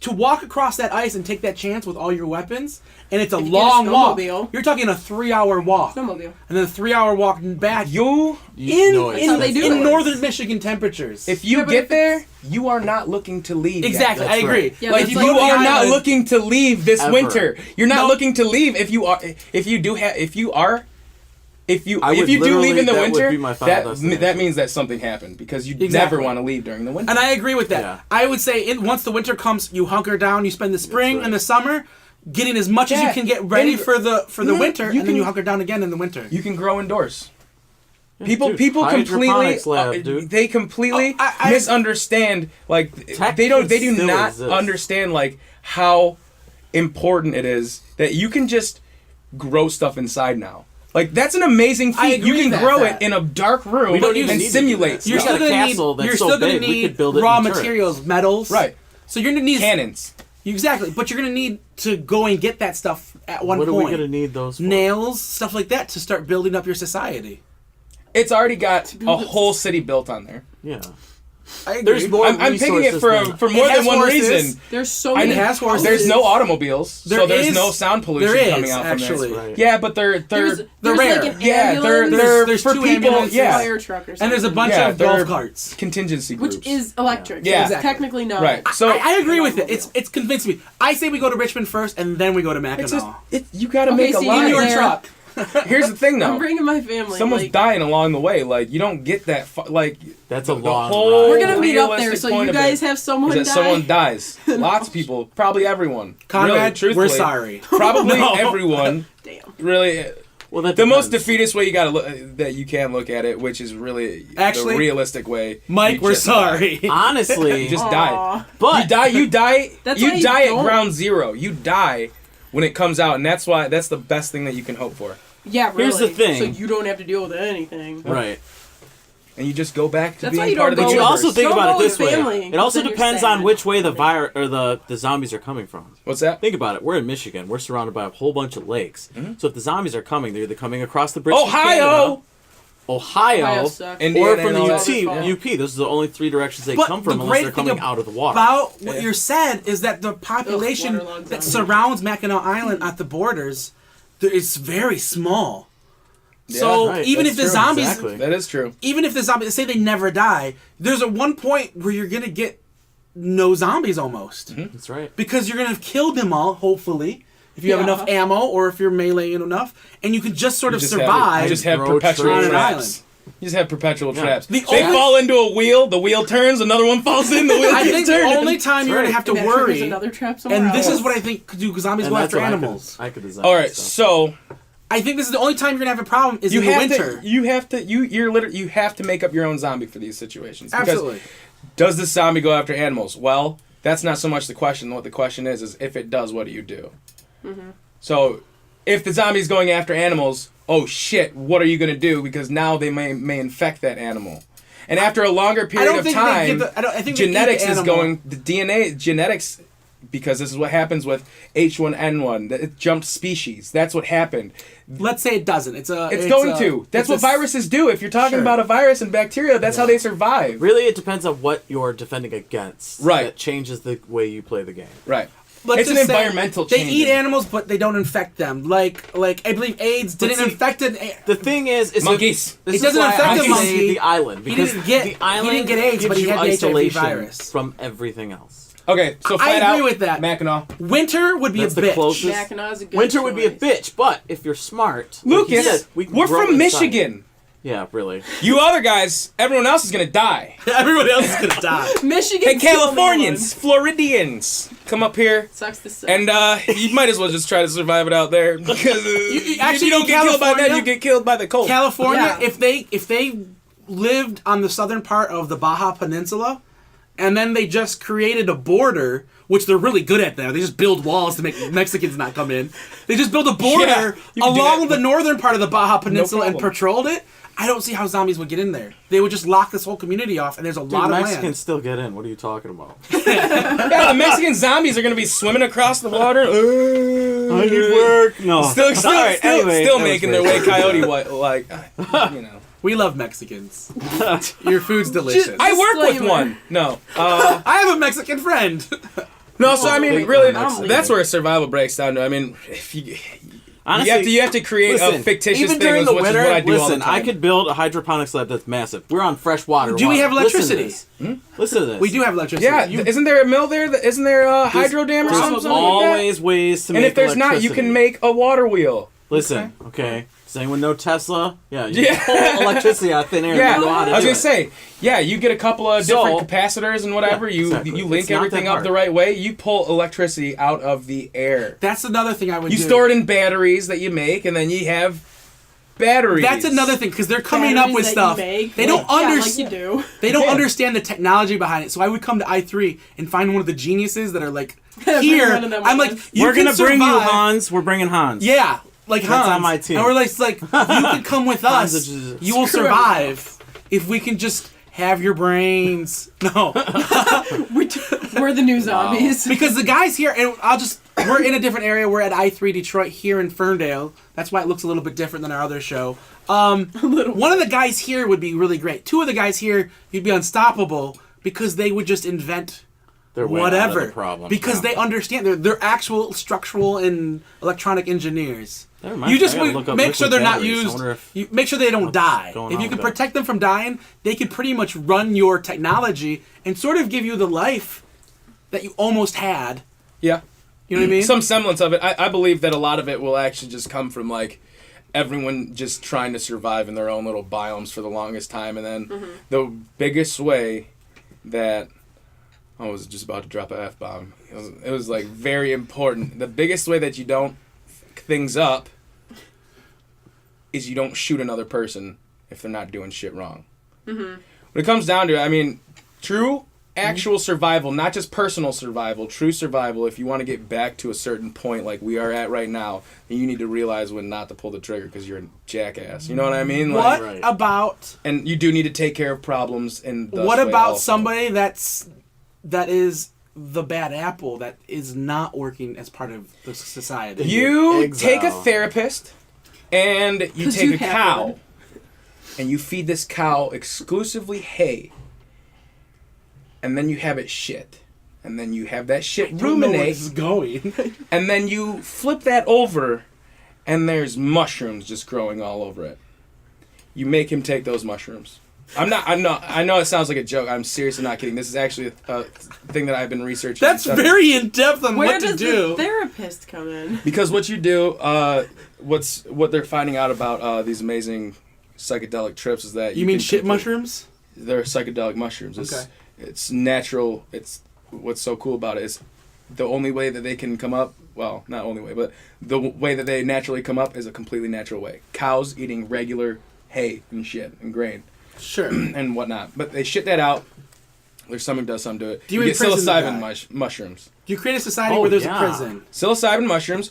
to walk across that ice and take that chance with all your weapons, and it's a If you get a long walk. snowmobile. You're talking a 3-hour walk, and Snowmobile. then a 3-hour walk back You, in no, it's in, how they do in it. northern Michigan temperatures. if you Yeah, but get if there, you are not looking to leave. yet. exactly, That's I agree. right. Yeah, like that's if like you You go to are the not island- looking to leave this Ever. winter. You're not No. looking to leave if you are if you I would do leave in the literally- that would winter, be my final that destination. means that something happened because you Exactly. never want to leave during the winter. And I agree with that. Yeah. I would say once the winter comes, you hunker down. You spend the spring right. and the summer getting as much as you Yeah. can get ready And- for the winter, you and then you can- hunker down again in the winter. You can grow indoors. People dude, completely hydroponics lab, dude. they completely Oh, I- misunderstand like Tech they do still not exists. understand like how important it is that you can just grow stuff inside now. Like that's an amazing I feat. You agree can that grow fact. it in a dark room We don't even and need to do simulate that. You're We still got a gonna castle need. that's You're so still gonna big, we need could build it raw in turrets. materials, metals. Right. So you're gonna need Cannons. exactly, but you're gonna need to go and get that stuff at one What are point. we gonna need those for? Nails, stuff like that, to start building up your society. It's already got a whole city built on there. Yeah. I agree. There's more. I'm picking it resources for than- more It has than one horses. reason. There's so I many. It has horses. There's no automobiles, so There there's is- no sound pollution there is, coming out from actually. this. Right. Yeah, but they're There's They're like rare. an yeah, ambulance, There's for two people. ambulances. Yeah, fire truck or something. and there's a bunch Yeah, of golf they're- carts. contingency groups. which is electric. Yeah. So Exactly. it's technically not. right. So I agree with it. It's convinced me. I say we go to Richmond first, and then we go to Mackinac. it's just you got to Okay, make a so you in line. your there. truck. Here's the thing, I'm though. bringing my family. Someone's like, dying along the way. Like you don't get that. Like That's a the long whole- ride. We're gonna meet up there, realistic so point you of guys it have someone is that die. someone dies. Lots of people, probably everyone. Conrad, really, we're truthfully, sorry. Probably No. everyone. Damn. Really. Well, that The most depends. defeatist way you gotta look that you can look at it, which is really Actually, the realistic way. Mike, you we're just sorry. Honestly, You just Aw. die. but You die. That's why You you die at don't- ground zero. You die when it comes out, and that's the best thing that you can hope for. Yeah, really. Here's the thing. So you don't have to deal with anything. right. And you just go back to That's why being you part of don't the But you go- universe. also think Don't about go it this with way. family, It also then you're depends sad. on which way the virus or the zombies are coming from. What's that? Think about it. We're in Michigan. We're surrounded by a whole bunch of lakes. So if the zombies are coming, they're either coming across the bridge from Ohio. Ohio, Ohio sucks. Indiana or from and the all UT. that. Yeah. UP. Those are the only three directions they But come the from unless great they're thing coming out of the water. About what Yeah. you're said is that the population waterlogged that zombies. surrounds Mackinac Island at the borders is very small. Yeah. So Right, even that's if the true, zombies, exactly. That is true. even if the zombies say they never die, there's a one point where you're gonna get no zombies almost That's right. because you're gonna have killed them all. Hopefully, if you have Yeah. enough ammo or if you're meleeing enough, and you can just sort of You survive. just have Throw perpetual trees. On an traps. island. You just have perpetual Yeah. traps. The They only- fall into a wheel. The wheel turns. Another one falls in. The wheel I gets think the turned. only time you're right. gonna have to And that triggers worry, another trap somewhere and this else. is what I think could do zombies And go that's after what animals. I could design. All right, so. so I think this is the only time you're gonna have a problem is you in the have winter. to. You have to make up your own zombie for these situations. Because Absolutely. does this zombie go after animals? Well, that's not so much the question. What the question is if it does, what do you do? So, if the zombie's going after animals, oh shit, what are you going to do? Because now they may infect that animal. And after a longer period of time, I think they genetics eat the is animal. going, the DNA, genetics, because this is what happens with H1N1, that it jumped species. That's what happened. Let's say it doesn't. It's Going to. That's what viruses do. If you're talking Sure. about a virus and bacteria, that's how they survive. Really, it depends on what you're defending against. Right. That changes the way you play the game. Right. Let's It's an just say environmental They change. eat animals, but they don't infect them. Like I believe AIDS But didn't see, infect an. The thing is Monkeys. This It doesn't is why affect I the say monkey. the island He because didn't get- the he island didn't get AIDS, gives but he you had the HIV isolation virus. from everything else. Okay, so flat I agree out, with that. Mackinac. Winter would be That's a the bitch. closest. Mackinac's a good Winter would be a choice. bitch, but if you're smart, like you Lucas, said, we can we're grow from inside. Michigan. Yeah, really. You other guys, everyone else is gonna die. Everybody else is gonna die. Michigan. Hey, Californians, Floridians, come up here. Sucks to suck. And you might as well just try to survive it out there because if actually, you don't in get killed by that, California- you get killed by the cold. California, Yeah. if they lived on the southern part of the Baja Peninsula, and then they just created a border, which they're really good at there. They just build walls to make Mexicans not come in. They just built a border Yeah, you can do along that. the northern part of the Baja Peninsula and problem. patrolled it. I don't see how zombies would get in there. They would just lock this whole community off, and there's a Dude, lot of Mexicans land. still get in. What are you talking about? Yeah, the Mexican zombies are gonna be swimming across the water. I need work. No. Still Alright, anyway, still that was making their great. way coyote white, like you know. We love Mexicans. Your food's delicious. I work with Disclaimer. one. No. I have a Mexican friend. No, so I mean, Big really, Mexican. that's where survival breaks down to. I mean, if you Honestly, you have to create a listen, fictitious even thing, during the which winter, is what I do all the listen, time. I could build a hydroponics lab that's massive. We're on fresh water. Do we have Listen to electricity? this. Listen to this. We do have electricity. Yeah, isn't there a mill there? Isn't there a hydro dam or There's something like that? always ways to And make if there's not, you can electricity. make a water wheel. Listen, okay. Does anyone know Tesla? Yeah, you Yeah. pull electricity out of thin air. Yeah, You know how to I was do gonna say, yeah, you get a couple of different So- capacitors and whatever. Yeah, you exactly. you link It's not everything that up hard. the right way. You pull electricity out of the air. That's another thing I would You do. store it in batteries that you make, and then you have batteries. That's another thing because they're coming up Batteries with that stuff. You make. They don't Yeah, like understand. you do. They don't Yeah. understand the technology behind it. So I would come to i3 and find one of the geniuses that are like Bring here. one of them I'm with like, us. you We're can gonna bring you survive. Hans. We're bringing Hans. Yeah, like That's Hans. on my team. And we're like you can come with Hans us. is just- You will Screw survive if we can just have your brains. No, We're the new zombies. because the guys here, and we're in a different area. We're at i3 Detroit here in Ferndale. That's why it looks a little bit different than our other show. One of the guys here would be really great. Two of the guys here, you'd be unstoppable because they would just invent They're way out of whatever the problem. because Yeah. they understand. They're actual structural and electronic engineers. That reminds You me, just I gotta would look up make sure liquid they're not batteries. I used. wonder if- You make sure they don't die. going If on you can with that? protect them from dying, they could pretty much run your technology and sort of give you the life that you almost had. Yeah. You know what I mean? Some semblance of it. I believe that a lot of it will actually just come from like everyone just trying to survive in their own little biomes for the longest time, and then the biggest way that I was just about to drop a F-bomb. It was like very important. The biggest way that you don't f things up is you don't shoot another person if they're not doing shit wrong. When it comes down to it, I mean, true actual survival, not just personal survival, true survival, if you want to get back to a certain point like we are at right now, then you need to realize when not to pull the trigger because you're a jackass. You know what I mean? what Like, Right. about and you do need to take care of problems. And thus what way about also. somebody that is the bad apple that is not working as part of the society? You Exile. take a therapist and you 'Cause take you a have cow one. and you feed this cow exclusively hay. And then you have it shit. And then you have that shit don't know where ruminate. this is going. And then you flip that over and there's mushrooms just growing all over it. You make him take those mushrooms. I know it sounds like a joke. I'm seriously not kidding. This is actually a thing that I've been researching. That's very in depth on Where what to does do. the therapist come in? Because what you do, what they're finding out about these amazing psychedelic trips is that you mean can shit complete- mushrooms? They're psychedelic mushrooms. Okay. It's natural. It's what's so cool about it is the only way that they can come up. Well, not only way, but the way that they naturally come up is a completely natural way. Cows eating regular hay and shit and grain Sure. and whatnot, but they shit that out. There's something does something to it. Do you get imprison the psilocybin guy? mushrooms. Do you create a society Oh, where there's yeah. a prison? Psilocybin mushrooms.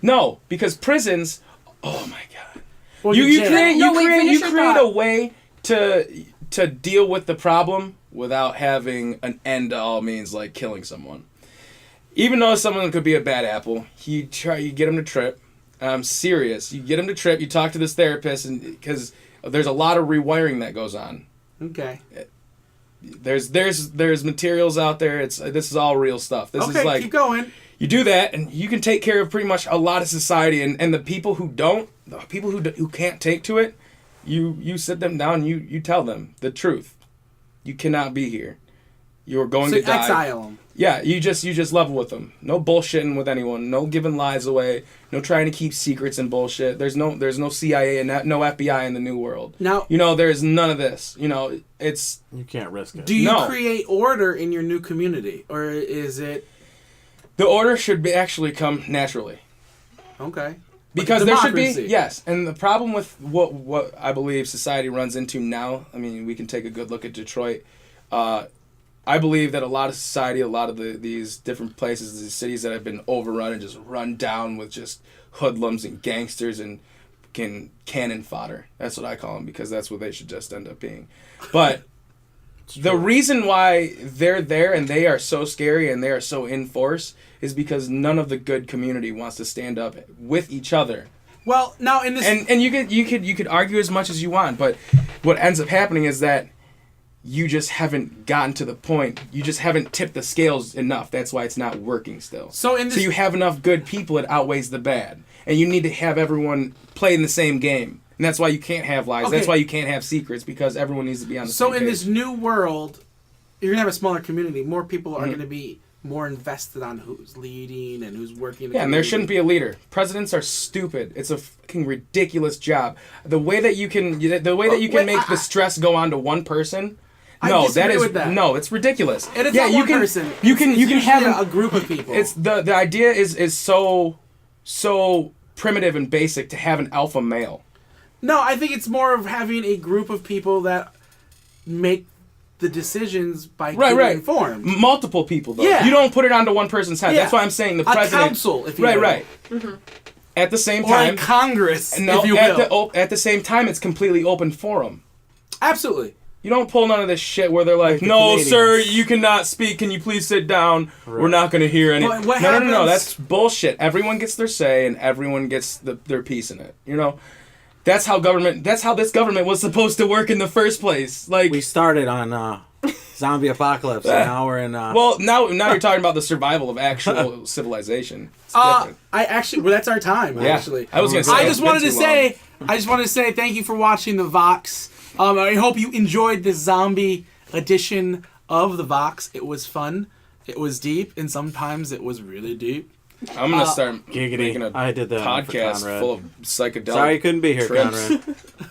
No, because prisons. Oh my god. Well, You jail. create No, wait, finish you your create thought. a way to deal with the problem without having an end to all means like killing someone. Even though someone could be a bad apple, you get them to trip. I'm serious. You get them to trip. You talk to this therapist, and because there's a lot of rewiring that goes on. Okay. There's materials out there. This is all real stuff. This Okay, is like keep going. you do that, and you can take care of pretty much a lot of society. And the people who don't, the people who can't take to it, you sit them down. And you tell them the truth. You cannot be here. You're going So to die. exile them. Yeah, you just level with them. No bullshitting with anyone. No giving lies away. No trying to keep secrets and bullshit. There's no CIA and no FBI in the new world. Now, There's none of this. It's You can't risk it. do you No. create order in your new community, or is it the order should be actually come naturally. okay? Because Like there should be, democracy. yes. And the problem with what I believe society runs into now, I mean, we can take a good look at Detroit. I believe that a lot of society, a lot of these different places, these cities that have been overrun and just run down with just hoodlums and gangsters and cannon fodder. That's what I call them, because that's what they should just end up being. But the reason why they're there and they are so scary and they are so in force is because none of the good community wants to stand up with each other. Well, now in this, And you could argue as much as you want, but what ends up happening is that you just haven't gotten to the point. You just haven't tipped the scales enough. That's why it's not working still. so in this, So you have enough good people, it outweighs the bad. And you need to have everyone play in the same game. And that's why you can't have lies. Okay. That's why you can't have secrets, because everyone needs to be on the so same in page. this new world, you're gonna have a smaller community. More people are Mhm. gonna be more invested on who's leading and who's working. Yeah, and there shouldn't be a leader. Presidents are stupid. It's a fucking ridiculous job. The way that you can make the stress go on to one person. No, that is no. It's ridiculous. And it's not one person. You can have a group of people. It's the idea is so primitive and basic to have an alpha male. No, I think it's more of having a group of people that make the decisions by being informed. Multiple people, though. Yeah. You don't put it onto one person's head. Yeah. That's why I'm saying the president. A council, if you will. Right. Mm-hmm. At the same Or time, a Congress, if you will. at the same time, it's completely open forum. Absolutely. You don't pull none of this shit where they're like, no, Canadians. sir, you cannot speak. Can you please sit down? Right. We're not going to hear any. But what No. happens- That's bullshit. Everyone gets their say, and everyone gets their piece in it. You know, that's how this government was supposed to work in the first place. Like We started on zombie apocalypse, and now we're in. well, now you're talking about the survival of actual civilization. It's different. That's our time. Yeah. Actually, I was gonna say. I it's just been wanted to too say, thank you for watching the Vox. I hope you enjoyed this zombie edition of the Vox. It was fun. It was deep, and sometimes it was really deep. I'm gonna start Giggity. making a I did that one for podcast Conrad. full of psychedelic. Sorry you couldn't be here, trips.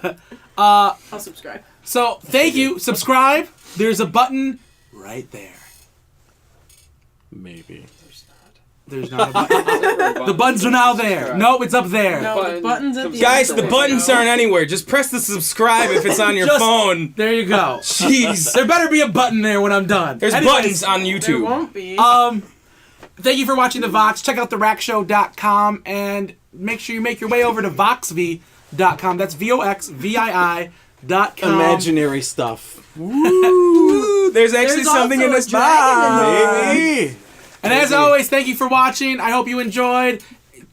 Conrad. I'll subscribe. So thank you. Subscribe. There's a button right there. Maybe. There's not a button. The buttons are now there. No, it's up there. No, the buttons at the Guys, end. the buttons aren't anywhere. Just press the subscribe if it's on your Just- phone. There you go. Jeez. There better be a button there when I'm done. There's Anyways, buttons on There YouTube. won't be. Thank you for watching the Vox. Check out therackshow.com and make sure you make your way over to VoxVii.com. That's VoxVii.com. Imaginary stuff. Ooh, there's actually There's something also in a this dragon in box. there. Maybe. And as always, thank you for watching. I hope you enjoyed.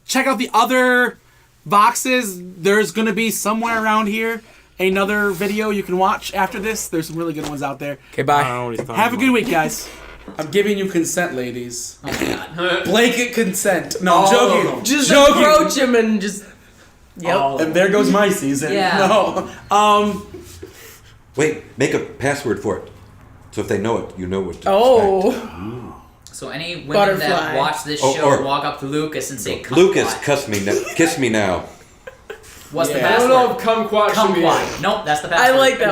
Check out the other Voxes. There's going to be somewhere around here another video you can watch after this. There's some really good ones out there. Okay, I bye. don't know what he's talking Have a about. good week, guys. I'm giving you consent, ladies. Oh my god. Blanket consent. No, I'm All of joking. them. Just joking. approach him and just. Yep. All of And there goes my season. Yeah. No. Wait, make a password for it. So if they know it, you know what to expect. Oh. So any women Butterfly. that watch this Oh, show or- walk up to Lucas and say, "Come Lucas, quiet." kiss me now. What's the I don't know password? if kumquat Come should be quiet. Nope, that's the I password. like that